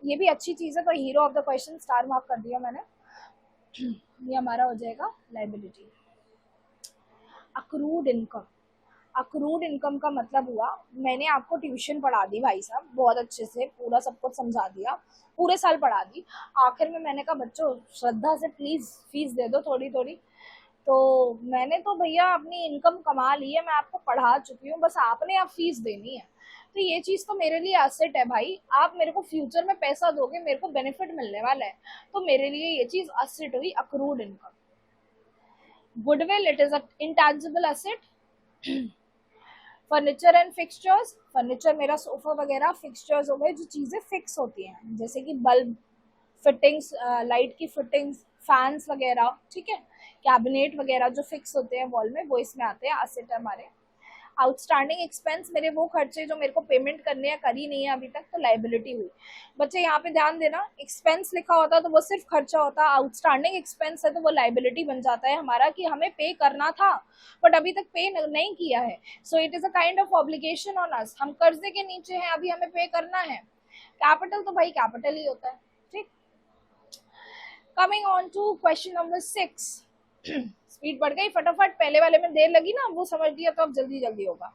ये भी अच्छी चीज है। तो hero of the question star mark कर दिया मैंने। ये हमारा हो जाएगा liability. Accrued income. Accrued income का मतलब हुआ, मैंने आपको ट्यूशन पढ़ा दी भाई साहब, बहुत अच्छे से पूरा सब कुछ समझा दिया, पूरे साल पढ़ा दी। आखिर में मैंने कहा बच्चों श्रद्धा से प्लीज फीस दे दो थोड़ी थोड़ी। तो मैंने तो भैया अपनी इनकम कमा ली है, मैं आपको पढ़ा चुकी हूँ, बस आपने अब फीस देनी है। तो ये चीज तो मेरे लिए एसेट है भाई, आप मेरे को फ्यूचर में पैसा दोगे, मेरे को बेनिफिट मिलने वाला है, तो मेरे लिए ये चीज एसेट हुई, accrued income. Goodwill, it is a intangible asset. Furniture and fixtures, furniture मेरा सोफा वगैरह, फिक्सचर्स हो गए जो चीजें फिक्स होती हैं, जैसे कि बल्ब फिटिंग्स, लाइट की फिटिंग्स, फैंस वगैरह। ठीक है, कैबिनेट वगैरह जो फिक्स होते हैं वॉल में, वो इसमें आते हैं, एसेट हमारे। आउटस्टैंडिंग एक्सपेंस, मेरे वो खर्चे जो मेरे को पेमेंट करने हैं, करी नहीं है अभी तक, तो लाइबिलिटी हुई। बच्चे यहाँ पे ध्यान देना, एक्सपेंस लिखा होता तो वो सिर्फ खर्चा होता, आउटस्टैंडिंग एक्सपेंस है तो वो लाइबिलिटी बन जाता है हमारा कि हमें पे करना था बट अभी तक पे नहीं किया है। सो it is a kind of obligation on us, हम कर्जे के नीचे हैं, अभी हमें पे करना है। कैपिटल तो भाई कैपिटल ही होता है। ठीक, coming on to question number 6। Speed बढ़ गई फटाफट, पहले वाले में देर लगी ना, वो समझ लिया तो अब जल्दी जल्दी होगा।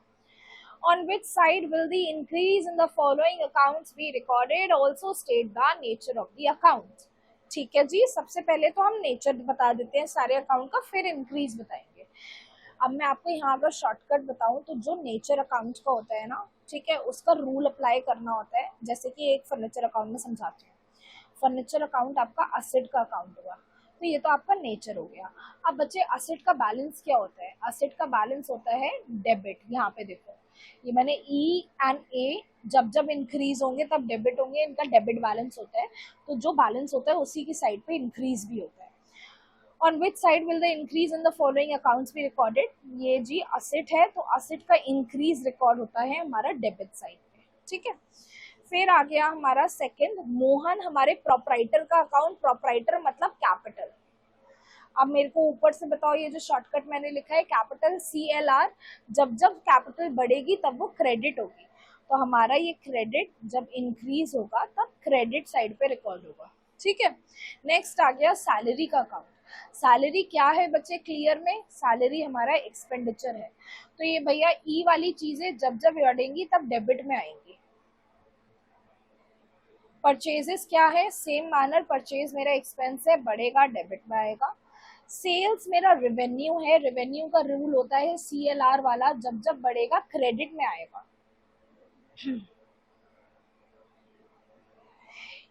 On which side will the increase in the following accounts be recorded? Also state the nature of the account. ठीक है जी, सबसे पहले तो हम नेचर बता देते हैं सारे अकाउंट का, फिर इंक्रीज बताएंगे। अब मैं आपको यहाँ अगर शॉर्टकट बताऊं तो जो नेचर अकाउंट का होता है ना, ठीक है, उसका रूल अप्लाई करना होता है, जैसे कि एक फर्नीचर अकाउंट में समझाते हैं। फर्नीचर अकाउंट आपका असेट का अकाउंट हुआ। तो ये तो आपका नेचर हो गया। अब बच्चे असेट का बैलेंस क्या होता है? असेट का बैलेंस होता है डेबिट। यहाँ पे देखो, ये मैंने ई एंड ए जब जब इंक्रीज होंगे तब डेबिट होंगे, इनका डेबिट बैलेंस होता है। तो जो बैलेंस होता है उसी की साइड पे इंक्रीज भी होता है। On which side will the increase in the following accounts be recorded? ये जी असेट है, तो असेट का इंक्रीज रिकॉर्ड होता है हमारा डेबिट साइड पे। ठीक है, फिर आ गया हमारा सेकंड, मोहन हमारे प्रोपराइटर का अकाउंट। प्रोपराइटर मतलब कैपिटल। अब मेरे को ऊपर से बताओ, ये जो शॉर्टकट मैंने लिखा है कैपिटल CLR, जब जब कैपिटल बढ़ेगी तब वो क्रेडिट होगी। तो हमारा ये क्रेडिट जब इंक्रीज होगा तब क्रेडिट साइड पे रिकॉर्ड होगा। ठीक है, नेक्स्ट आ गया सैलरी का अकाउंट। सैलरी क्या है बच्चे क्लियर में? सैलरी हमारा एक्सपेंडिचर है। तो ये भैया ई वाली चीजें जब जब बढ़ेंगी तब डेबिट में आएंगी। परचेजेस क्या है? सेम मैनर, परचेज मेरा एक्सपेंस है, बढ़ेगा डेबिट में आएगा। सेल्स मेरा रेवेन्यू है, रेवेन्यू का रूल होता है CLR वाला, जब जब बढ़ेगा क्रेडिट में आएगा।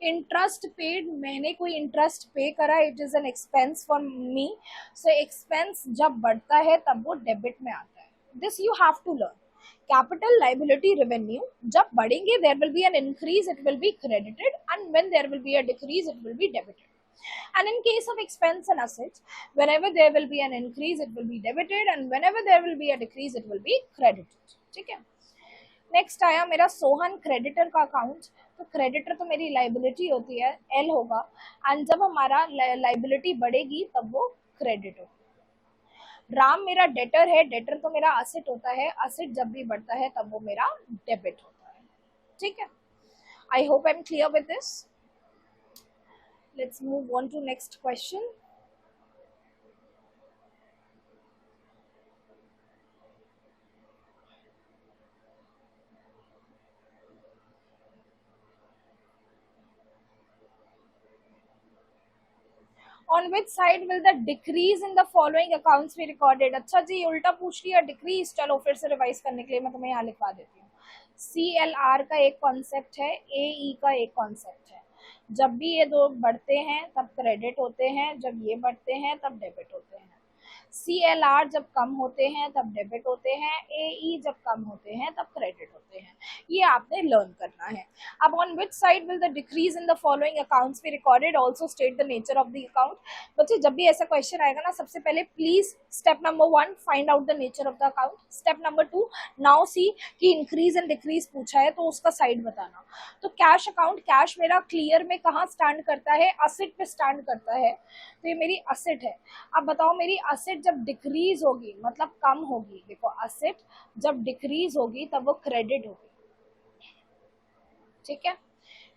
इंटरेस्ट पेड, मैंने कोई इंटरेस्ट पे करा, it is an expense for me. So expense जब बढ़ता है तब वो डेबिट में आता है। This you have to learn. Capital, liability, revenue जब बढ़ेंगे there will be an increase, it will be credited, and when there will be a decrease it will be debited. And in case of expense and assets, whenever there will be an increase, it will be debited, and whenever there will be a decrease, it will be credited. ठीक है, next आया मेरा Sohan creditor का account. तो creditor तो मेरी liability होती है, L होगा, एंड जब हमारा लाइबिलिटी बढ़ेगी तब वो क्रेडिट होगा। राम मेरा डेटर है, डेटर तो मेरा असेट होता है, असेट जब भी बढ़ता है तब वो मेरा डेबिट होता है। ठीक है, I hope I am clear with this. Let's move on to next question. On which side will the decrease in the following accounts be recorded? अच्छा जी, उल्टा पूछ लिया डिक्रीज। चलो फिर से रिवाइज करने के लिए मैं तुम्हें यहाँ लिखवा देती हूँ। CLR का एक कॉन्सेप्ट है, AE का एक कॉन्सेप्ट है। जब भी ये दो बढ़ते हैं तब क्रेडिट होते हैं, जब ये बढ़ते हैं तब डेबिट होते हैं। CLR जब कम होते हैं तब डेबिट होते हैं, AE जब कम होते हैं तब क्रेडिट होते हैं। ये आपने लर्न करना है। अब on which side will the decrease in the following accounts be recorded? Also state the nature of the account. बच्चे जब भी ऐसा क्वेश्चन आएगा ना, सबसे पहले please step number 1 find out the nature of the account. Step number 2 now see कि increase and decrease पूछा है तो उसका साइड बताना। तो कैश अकाउंट, कैश मेरा क्लियर में कहाँ स्टैंड करता है? असेट पे स्टैंड करता है, तो ये मेरी असेट है। अब बताओ, मेरी असेट जब डिक्रीज होगी मतलब कम होगी, देखो असेट जब डिक्रीज होगी तब वो क्रेडिट होगी। ठीक है,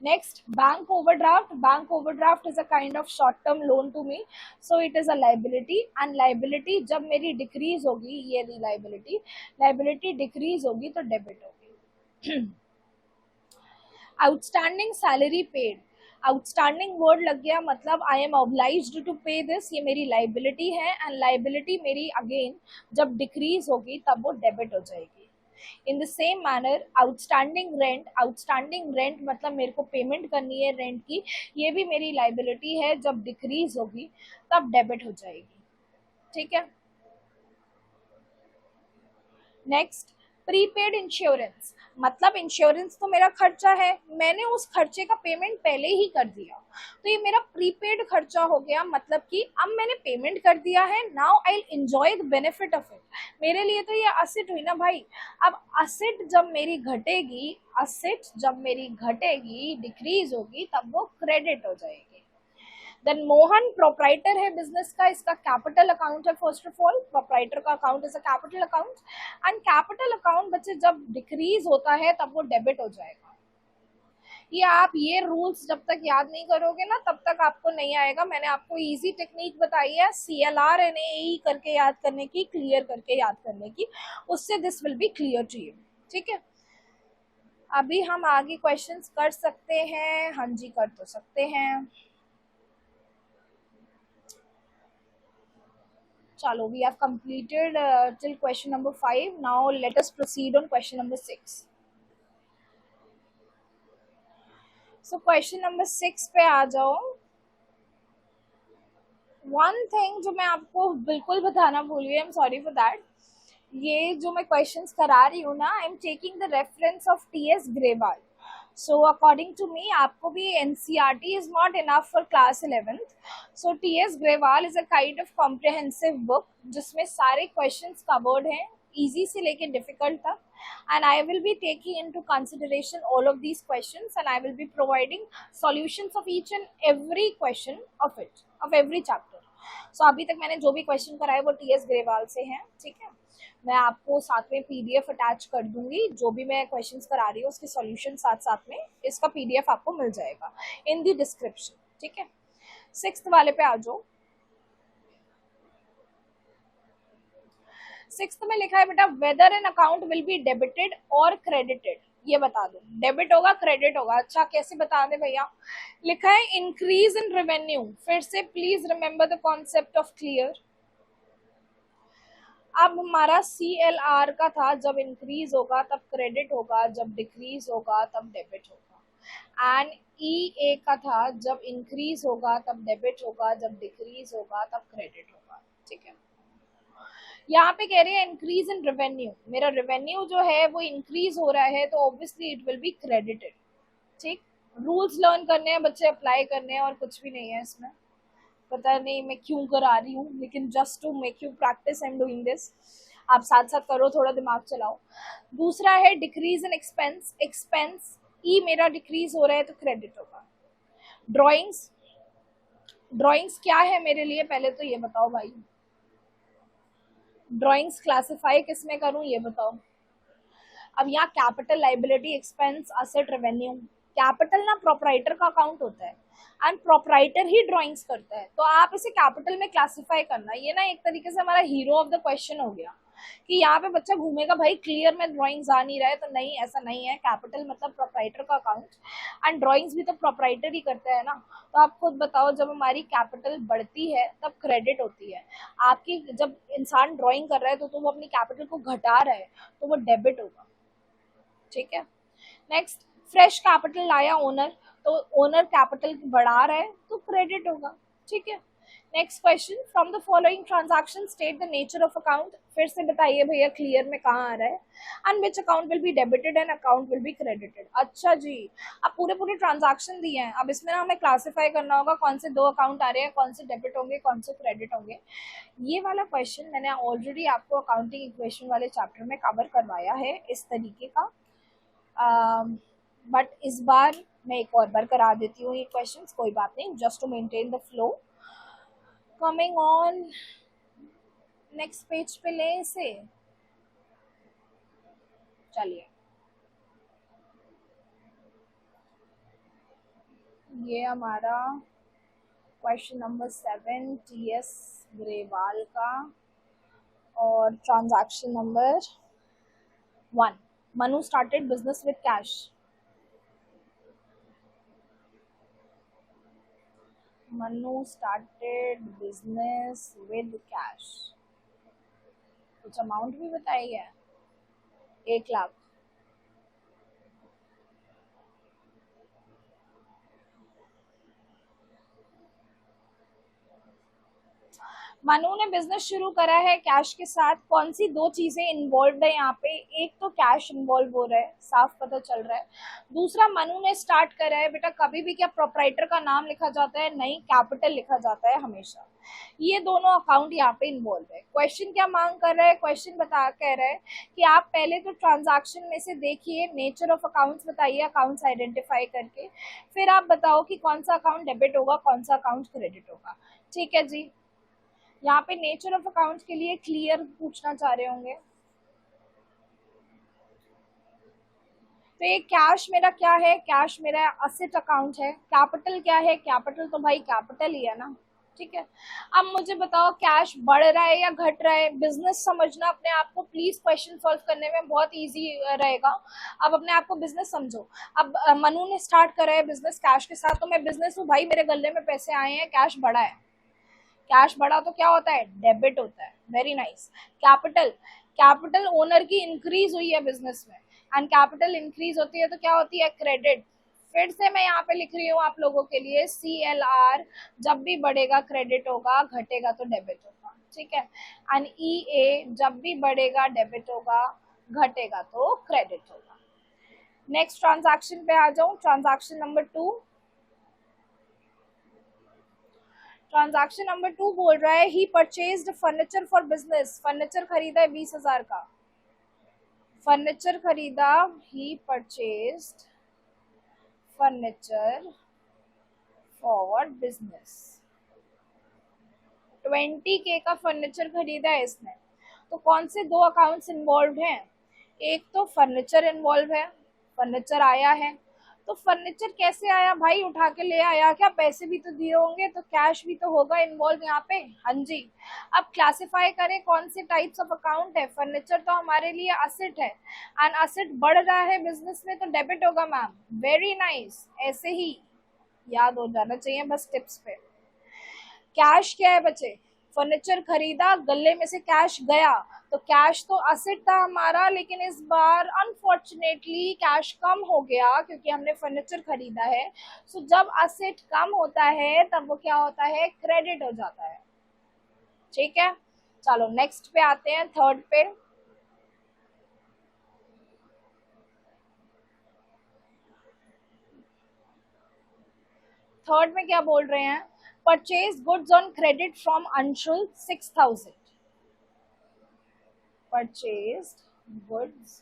next bank overdraft. Bank overdraft is a kind of short term loan to me, so it is a liability, and liability जब मेरी डिक्रीज होगी, ये लाइबिलिटी, लाइबिलिटी डिक्रीज होगी तो डेबिट होगी। Outstanding salary paid, outstanding word लग गया मतलब आई एम ऑब्लाइज्ड टू पे दिस, ये मेरी लाइबिलिटी है, एंड लाइबिलिटी मेरी अगेन जब डिक्रीज होगी तब वो डेबिट हो जाएगी। इन the same manner outstanding rent, outstanding rent मतलब मेरे को पेमेंट करनी है रेंट की, ये भी मेरी लाइबिलिटी है, जब डिक्रीज होगी तब डेबिट हो जाएगी। ठीक है, नेक्स्ट प्रीपेड इंश्योरेंस, मतलब इंश्योरेंस तो मेरा खर्चा है, मैंने उस खर्चे का पेमेंट पहले ही कर दिया, तो ये मेरा प्रीपेड खर्चा हो गया। मतलब कि अब मैंने पेमेंट कर दिया है, now I enjoy the benefit of it. मेरे लिए तो ये असेट हुई ना भाई। अब असेट जब मेरी घटेगी, असेट जब मेरी घटेगी, डिक्रीज होगी, तब वो क्रेडिट हो जाएगी। देन मोहन प्रोपराइटर है बिजनेस का, इसका कैपिटल अकाउंट है। फर्स्ट ऑफ ऑल प्रोपराइटर का account is a capital account, and capital account बच्चे जब डिक्रीज होता है तब वो डेबिट हो जाएगा। ये आप ये रूल्स जब तक याद नहीं करोगे ना तब तक आपको नहीं आएगा। मैंने आपको इजी टेक्निक बताई है CLR and AE करके याद करने की, क्लियर करके याद करने की, उससे this will be clear to you. ठीक है, अभी हम आगे क्वेश्चंस कर सकते हैं। हाँ जी, कर तो सकते हैं। Chalo, we have completed till question number 5. Now let us proceed on question number 6. So question number 6 पे आ जाओ। वन थिंग जो मैं आपको बिल्कुल बताना भूल गई, I am sorry for that. ये जो मैं क्वेश्चंस करा रही हूँ ना, I am taking the reference of TS Grewal. So according to me आपको भी NCERT is not enough for class 11th। So TS Grewal is a kind of comprehensive book जिसमें सारे क्वेश्चंस कवर्ड हैं, इजी से लेके डिफिकल्ट तक, and I will be taking into consideration all of these questions and I will be providing solutions of each and every question of it, of every chapter. So अभी तक मैंने जो भी question कराए वो टीएस ग्रेवाल से हैं, ठीक है। मैं आपको साथ में पीडीएफ अटैच कर दूंगी, जो भी मैं क्वेश्चंस करा रही हूँ उसके सॉल्यूशन साथ साथ में इसका पीडीएफ आपको मिल जाएगा इन दी डिस्क्रिप्शन, ठीक है। 6th वाले पे आ जाओ। 6th में लिखा है बेटा, whether an account will be debited और क्रेडिटेड, ये बता दो। डेबिट होगा क्रेडिट होगा, अच्छा कैसे बता दे भैया। लिखा है इंक्रीज इन रेवेन्यू, फिर से please remember the concept of clear. अब हमारा CLR का था, जब इंक्रीज होगा तब क्रेडिट होगा, जब डिक्रीज होगा तब डेबिट होगा। एंड EA का था, जब इंक्रीज होगा तब डेबिट होगा, जब डिक्रीज होगा तब क्रेडिट होगा, ठीक है। यहाँ पे कह रहे हैं इंक्रीज इन रेवेन्यू, मेरा रेवेन्यू जो है वो इंक्रीज हो रहा है तो obviously it will be credited, ठीक। रूल्स लर्न करने हैं बच्चे, अप्लाई करने हैं, और कुछ भी नहीं है इसमें। पता नहीं मैं क्यों करा रही हूँ, लेकिन just to make you practice I am doing this. आप साथ साथ करो, थोड़ा दिमाग चलाओ। दूसरा है डिक्रीज इन एक्सपेंस, एक्सपेंस ई मेरा डिक्रीज हो रहा है तो क्रेडिट होगा। ड्रॉइंग्स, ड्रॉइंग्स क्या है मेरे लिए, पहले तो ये बताओ भाई। ड्रॉइंग्स क्लासिफाई किस में करूं ये बताओ। अब यहाँ capital, liability, expense, asset, revenue. Capital ना प्रोपराइटर का अकाउंट होता है एंड प्रोपराइटर ही ड्राइंग्स करता है, तो आप इसे कैपिटल में क्लासिफाई करना। ये ना एक तरीके से हमारा हीरो ऑफ द क्वेश्चन हो गया कि यहाँ पे बच्चा घूमेगा भाई क्लियर में ड्राइंग्स आ नहीं रहा है, तो नहीं ऐसा नहीं है। कैपिटल मतलब प्रोपराइटर का अकाउंट, एंड ड्राइंग्स भी तो प्रोपराइटर ही करता है ना। तो आप खुद बताओ, जब हमारी कैपिटल बढ़ती है तब क्रेडिट होती है आपकी। जब इंसान ड्राइंग कर रहा है तो वो अपनी कैपिटल को घटा रहा है तो वो डेबिट होगा, ठीक है। नेक्स्ट, फ्रेश कैपिटल लाया ओनर, तो ओनर कैपिटल बढ़ा रहा है तो क्रेडिट होगा, ठीक है। Next question, from the following transaction state the nature of account, फिर से बताइए भैया क्लियर में कहाँ आ रहा है। And which account will be debited and account will be credited. अच्छा जी, अब पूरे पूरे ट्रांजैक्शन दिए हैं, अब इसमें ना हमें क्लासिफाई करना होगा कौन से 2 अकाउंट आ रहे हैं, कौन से डेबिट होंगे, कौन से क्रेडिट होंगे। ये वाला क्वेश्चन मैंने ऑलरेडी आपको अकाउंटिंग इक्वेशन वाले चैप्टर में कवर करवाया है इस तरीके का, बट इस बार मैं एक और बार करा देती हूँ ये क्वेश्चंस, कोई बात नहीं, just to maintain the flow. Coming on next page पे ले इसे, चलिए। ये हमारा क्वेश्चन नंबर 7 टीएस ग्रेवाल का, और transaction number 1, Manu started business with cash. Manu started business with cash. कुछ अमाउंट भी बताई है, 1 लाख। मनु ने बिजनेस शुरू करा है कैश के साथ, कौन सी 2 चीजें इन्वॉल्व है यहाँ पे। एक तो कैश इन्वॉल्व हो रहा है, साफ पता चल रहा है। दूसरा, मनु ने स्टार्ट करा है। बेटा कभी भी क्या प्रोपराइटर का नाम लिखा जाता है, नहीं, कैपिटल लिखा जाता है हमेशा। ये दोनों अकाउंट यहाँ पे इन्वॉल्व है। क्वेश्चन क्या मांग कर रहा है, क्वेश्चन कह रहा है कि आप पहले तो ट्रांजैक्शन में से देखिए, नेचर ऑफ अकाउंट्स बताइए अकाउंट्स आइडेंटिफाई करके, फिर आप बताओ कि कौन सा अकाउंट डेबिट होगा, कौन सा अकाउंट क्रेडिट होगा, ठीक है जी। यहाँ पे नेचर ऑफ अकाउंट के लिए क्लियर पूछना चाह रहे होंगे। तो ये कैश मेरा क्या है, कैश मेरा असेट अकाउंट है। कैपिटल क्या है, कैपिटल तो भाई कैपिटल ही है ना, ठीक है। अब मुझे बताओ कैश बढ़ रहा है या घट रहा है। बिजनेस समझना अपने आप को, प्लीज क्वेश्चन सॉल्व करने में बहुत इजी रहेगा। अब अपने आप को बिजनेस समझो। अब मनु ने स्टार्ट करा है बिजनेस कैश के साथ, तो मैं बिजनेस हूँ भाई, मेरे गले में पैसे आए हैं, कैश बढ़ा है। कैश बढ़ा तो क्या होता है, डेबिट होता है। Very nice. Capital, capital owner की इंक्रीज हुई है बिजनेस में, एंड कैपिटल इंक्रीज होती है तो क्या होती है, क्रेडिट। फिर से मैं यहाँ पे लिख रही हूँ आप लोगों के लिए, CLR जब भी बढ़ेगा क्रेडिट होगा, घटेगा तो डेबिट होगा, ठीक है। एंड EA जब भी बढ़ेगा डेबिट होगा, घटेगा तो क्रेडिट होगा। नेक्स्ट ट्रांजैक्शन पे आ जाऊं, ट्रांजैक्शन नंबर 2। ट्रांजैक्शन नंबर 2 बोल रहा है he purchased furniture for business. Furniture खरीदा है 20,000 का, फर्नीचर खरीदा, he purchased furniture for business. 20K का फर्नीचर खरीदा है इसने। तो कौन से दो अकाउंट्स इन्वॉल्व हैं? एक तो फर्नीचर इन्वॉल्व है, फर्नीचर आया है। तो फर्नीचर कैसे आया भाई? उठा के ले आया क्या? पैसे भी तो दिए होंगे, तो कैश भी तो होगा इन्वॉल्व यहाँ पे। हाँ जी। अब क्लासिफाई करें कौन से टाइप्स ऑफ अकाउंट है। फर्नीचर तो हमारे लिए असेट है, एंड असेट बढ़ रहा है बिजनेस में, तो डेबिट होगा मैम। वेरी नाइस, ऐसे ही याद हो जाना चाहिए बस टिप्स पे। कैश क्या है बच्चे? फर्नीचर खरीदा, गले में से कैश गया, तो कैश तो असेट था हमारा, लेकिन इस बार अनफॉर्चुनेटली कैश कम हो गया क्योंकि हमने फर्नीचर खरीदा है। सो जब असेट कम होता है तब वो क्या होता है? क्रेडिट हो जाता है, ठीक है। चलो नेक्स्ट पे आते हैं, थर्ड पे। थर्ड में क्या बोल रहे हैं? Purchase goods on credit from Anshul 6,000। Purchased goods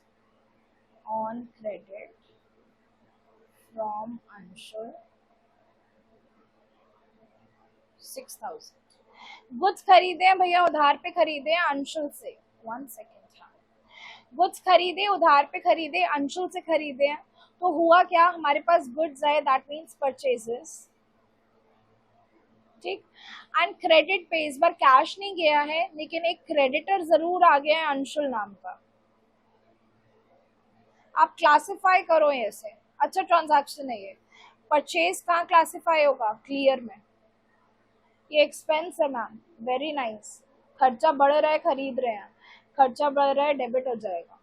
on credit from Anshul 6,000। Goods खरीदे हैं भैया, उधार पे खरीदे हैं अंशुल से। 1 सेकेंड। गुड्स खरीदे, उधार पे खरीदे, अंशुल से खरीदे हैं, तो हुआ क्या? हमारे पास गुड्स आए, दैट मीन्स परचेजेस, ठीक। एंड क्रेडिट पे इस बार कैश नहीं गया है, लेकिन एक क्रेडिटर जरूर आ गया है अंशुल नाम का। आप क्लासिफाई करो ऐसे। अच्छा ट्रांजैक्शन है ये। परचेज कहाँ क्लासिफाई होगा? क्लियर में। ये एक्सपेंस है मैम। Very nice. खर्चा बढ़ रहा है, खरीद रहे हैं, खर्चा बढ़ रहा है, डेबिट हो जाएगा।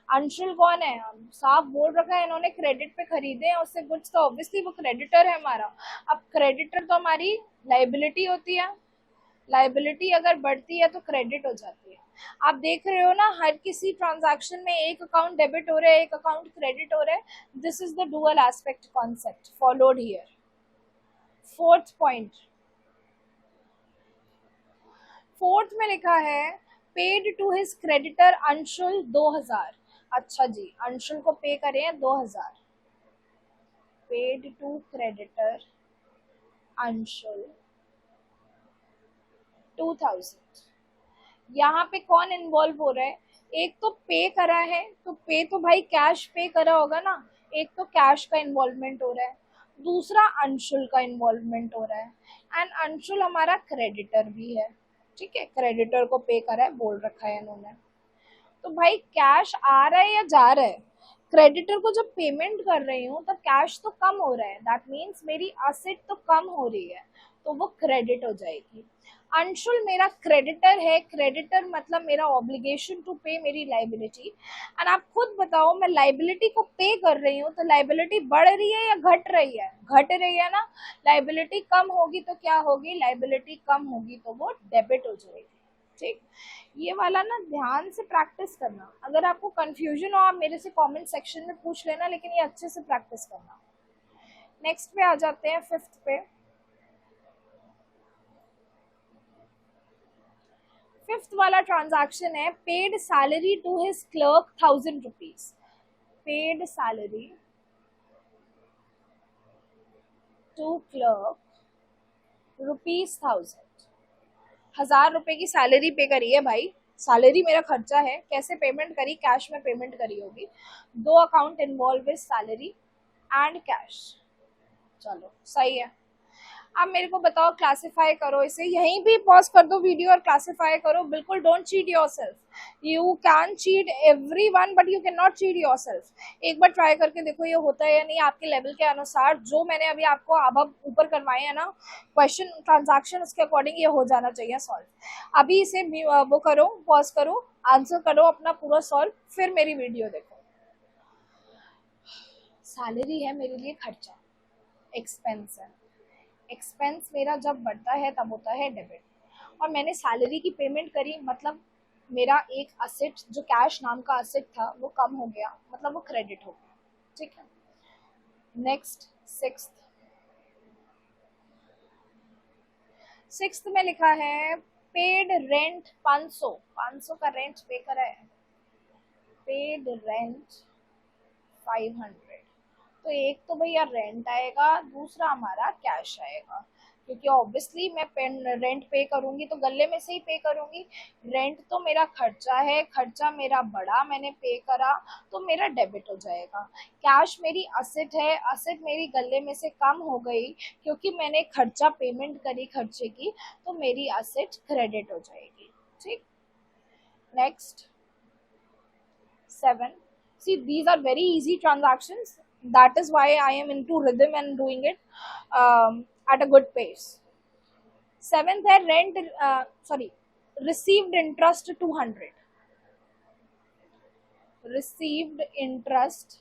अंशुल कौन है? साफ बोल रखा है इन्होंने, क्रेडिट पे खरीदे हैं उससे गुड्स, तो ऑब्वियसली वो क्रेडिटर है हमारा। अब क्रेडिटर तो हमारी लाइबिलिटी होती है, लाइबिलिटी अगर बढ़ती है तो क्रेडिट हो जाती है। आप देख रहे हो ना, हर किसी ट्रांजैक्शन में एक अकाउंट डेबिट हो रहा है, एक अकाउंट क्रेडिट हो रहा है। This is the dual aspect concept followed here. Fourth point, fourth में लिखा है paid to his creditor Anshul 2,000। अच्छा जी, अंशुल को पे करें 2,000। Paid to creditor Anshul 2,000। यहाँ पे कौन इन्वॉल्व हो रहा है? एक तो पे करा है, तो पे तो भाई कैश पे करा होगा ना, एक तो कैश का इन्वॉल्वमेंट हो रहा है, दूसरा अंशुल का इन्वॉल्वमेंट हो रहा है। एंड अंशुल हमारा क्रेडिटर भी है, ठीक है। क्रेडिटर को पे करा है, बोल रखा है इन्होंने। तो भाई कैश आ रहा है या जा रहा है? क्रेडिटर को जब पेमेंट कर रही हूँ तब कैश तो कम हो रहा है, दैट मीन्स मेरी असेट तो कम हो रही है, तो वो क्रेडिट हो जाएगी। अंशुल मेरा क्रेडिटर है, क्रेडिटर मतलब मेरा ऑब्लिगेशन टू पे, मेरी लाइबिलिटी। एंड आप खुद बताओ, मैं लाइबिलिटी को पे कर रही हूँ तो लाइबिलिटी बढ़ रही है या घट रही है? घट रही है ना। लाइबिलिटी कम होगी तो क्या होगी? लाइबिलिटी कम होगी तो वो डेबिट हो जाएगी, ठीक। ये वाला ना ध्यान से प्रैक्टिस करना। अगर आपको कंफ्यूजन हो आप मेरे से कमेंट सेक्शन में पूछ लेना, लेकिन ये अच्छे से प्रैक्टिस करना। नेक्स्ट पे आ जाते हैं, फिफ्थ पे। फिफ्थ वाला ट्रांजैक्शन है paid salary to his clerk 1,000 rupees. Paid salary to clerk ₹1,000। 1,000 रुपए की सैलरी पे करी है भाई, सैलरी मेरा खर्चा है। कैसे पेमेंट करी? कैश में पेमेंट करी होगी। दो अकाउंट इन्वॉल्व है, सैलरी एंड कैश। चलो सही है। अब मेरे को बताओ, क्लासिफाई करो इसे। यहीं भी पॉज कर दो वीडियो और क्लासिफाई करो। बिल्कुल don't cheat yourself. You can cheat everyone but you can not cheat yourself. एक बार ट्राई करके देखो ये होता है या नहीं आपके लेवल के अनुसार। जो मैंने अभी आपको अब ऊपर करवाए हैं ना क्वेश्चन ट्रांजैक्शन, उसके अकॉर्डिंग ये हो जाना चाहिए सॉल्व। अभी इसे वो करो, पॉज करो, आंसर करो अपना पूरा सॉल्व, फिर मेरी वीडियो देखो। सैलरी है मेरे लिए खर्चा, एक्सपेंस है। एक्सपेंस मेरा जब बढ़ता है तब होता है डेबिट। और मैंने सैलरी की पेमेंट करी, मतलब मेरा एक असेट जो कैश नाम का असेट था वो कम हो गया, मतलब वो क्रेडिट हो गया। ठीक है। नेक्स्ट सिक्स्थ में लिखा है पेड रेंट 500 का रेंट पे करा है, पेड रेंट 500। तो एक तो भैया रेंट आएगा, दूसरा हमारा कैश आएगा, क्योंकि ऑब्वियसली मैं रेंट पे करूंगी तो गले में से ही पे करूंगी। रेंट तो मेरा खर्चा है, खर्चा मेरा बढ़ा, मैंने पे करा तो मेरा डेबिट हो जाएगा। कैश मेरी असेट है, असेट मेरी गले में से कम हो गई क्योंकि मैंने खर्चा पेमेंट करी खर्चे की, तो मेरी असेट क्रेडिट हो जाएगी। ठीक। Next 7. See, these are very easy transactions. That is why I am into rhythm and doing it at a good pace. 7th है rent, received interest 200. Received interest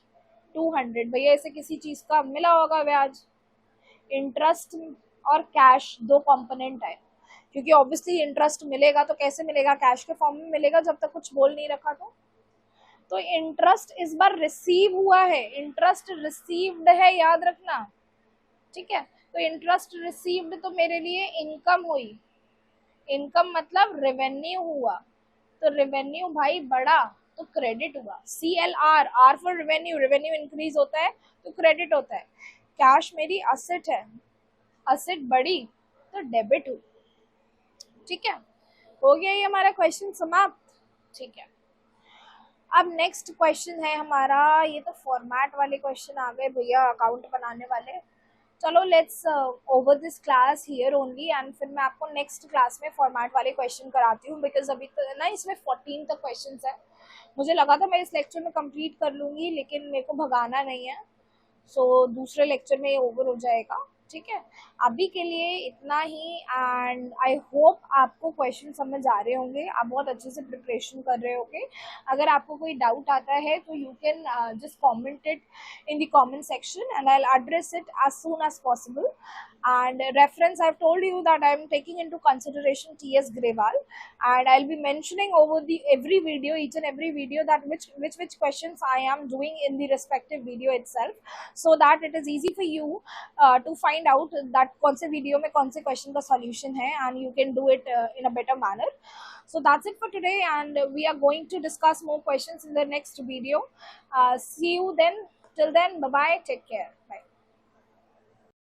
200। भैया ऐसे किसी चीज का मिला होगा ब्याज। इंटरेस्ट और कैश दो कंपोनेंट है, क्योंकि ऑब्वियसली इंटरेस्ट मिलेगा तो कैसे मिलेगा, कैश के फॉर्म में मिलेगा, जब तक कुछ बोल नहीं रखा तो इंटरेस्ट इस बार रिसीव हुआ है, इंटरेस्ट रिसीव्ड है, याद रखना। ठीक है। तो इंटरेस्ट रिसीव्ड तो मेरे लिए इनकम हुई, इनकम मतलब रेवेन्यू हुआ, तो रेवेन्यू भाई बढ़ा तो क्रेडिट हुआ। CLR, R for revenue, revenue increase होता है तो क्रेडिट होता है। कैश मेरी असेट है, असेट बढ़ी तो डेबिट हुई। ठीक है, हो गया ये हमारा क्वेश्चन समाप्त। ठीक है, अब नेक्स्ट क्वेश्चन है हमारा, ये तो फॉर्मेट वाले क्वेश्चन आ गए भैया, अकाउंट बनाने वाले। चलो let's over this class here only, and फिर मैं आपको नेक्स्ट क्लास में फॉर्मेट वाले क्वेश्चन कराती हूँ, बिकॉज अभी तो ना इसमें 14 तक क्वेश्चन है। मुझे लगा था मैं इस लेक्चर में कंप्लीट कर लूँगी, लेकिन मेरे को भगाना नहीं है, सो दूसरे लेक्चर में ये ओवर हो जाएगा। ठीक है, अभी के लिए इतना ही, एंड आई होप आपको क्वेश्चन समझ आ रहे होंगे, आप बहुत अच्छे से प्रिपरेशन कर रहे होंगे। अगर आपको कोई डाउट आता है तो you can just comment it in the comment section and I will address it as soon as possible. And reference, I've told you that I'm taking into consideration T.S. Grewal, and I'll be mentioning over the every video, each and every video, that which questions I am doing in the respective video itself, so that it is easy for you to find out that कौन से video में कौन से question का solution है, and you can do it in a better manner. So that's it for today, and we are going to discuss more questions in the next video. See you then. Till then, bye bye, take care, bye.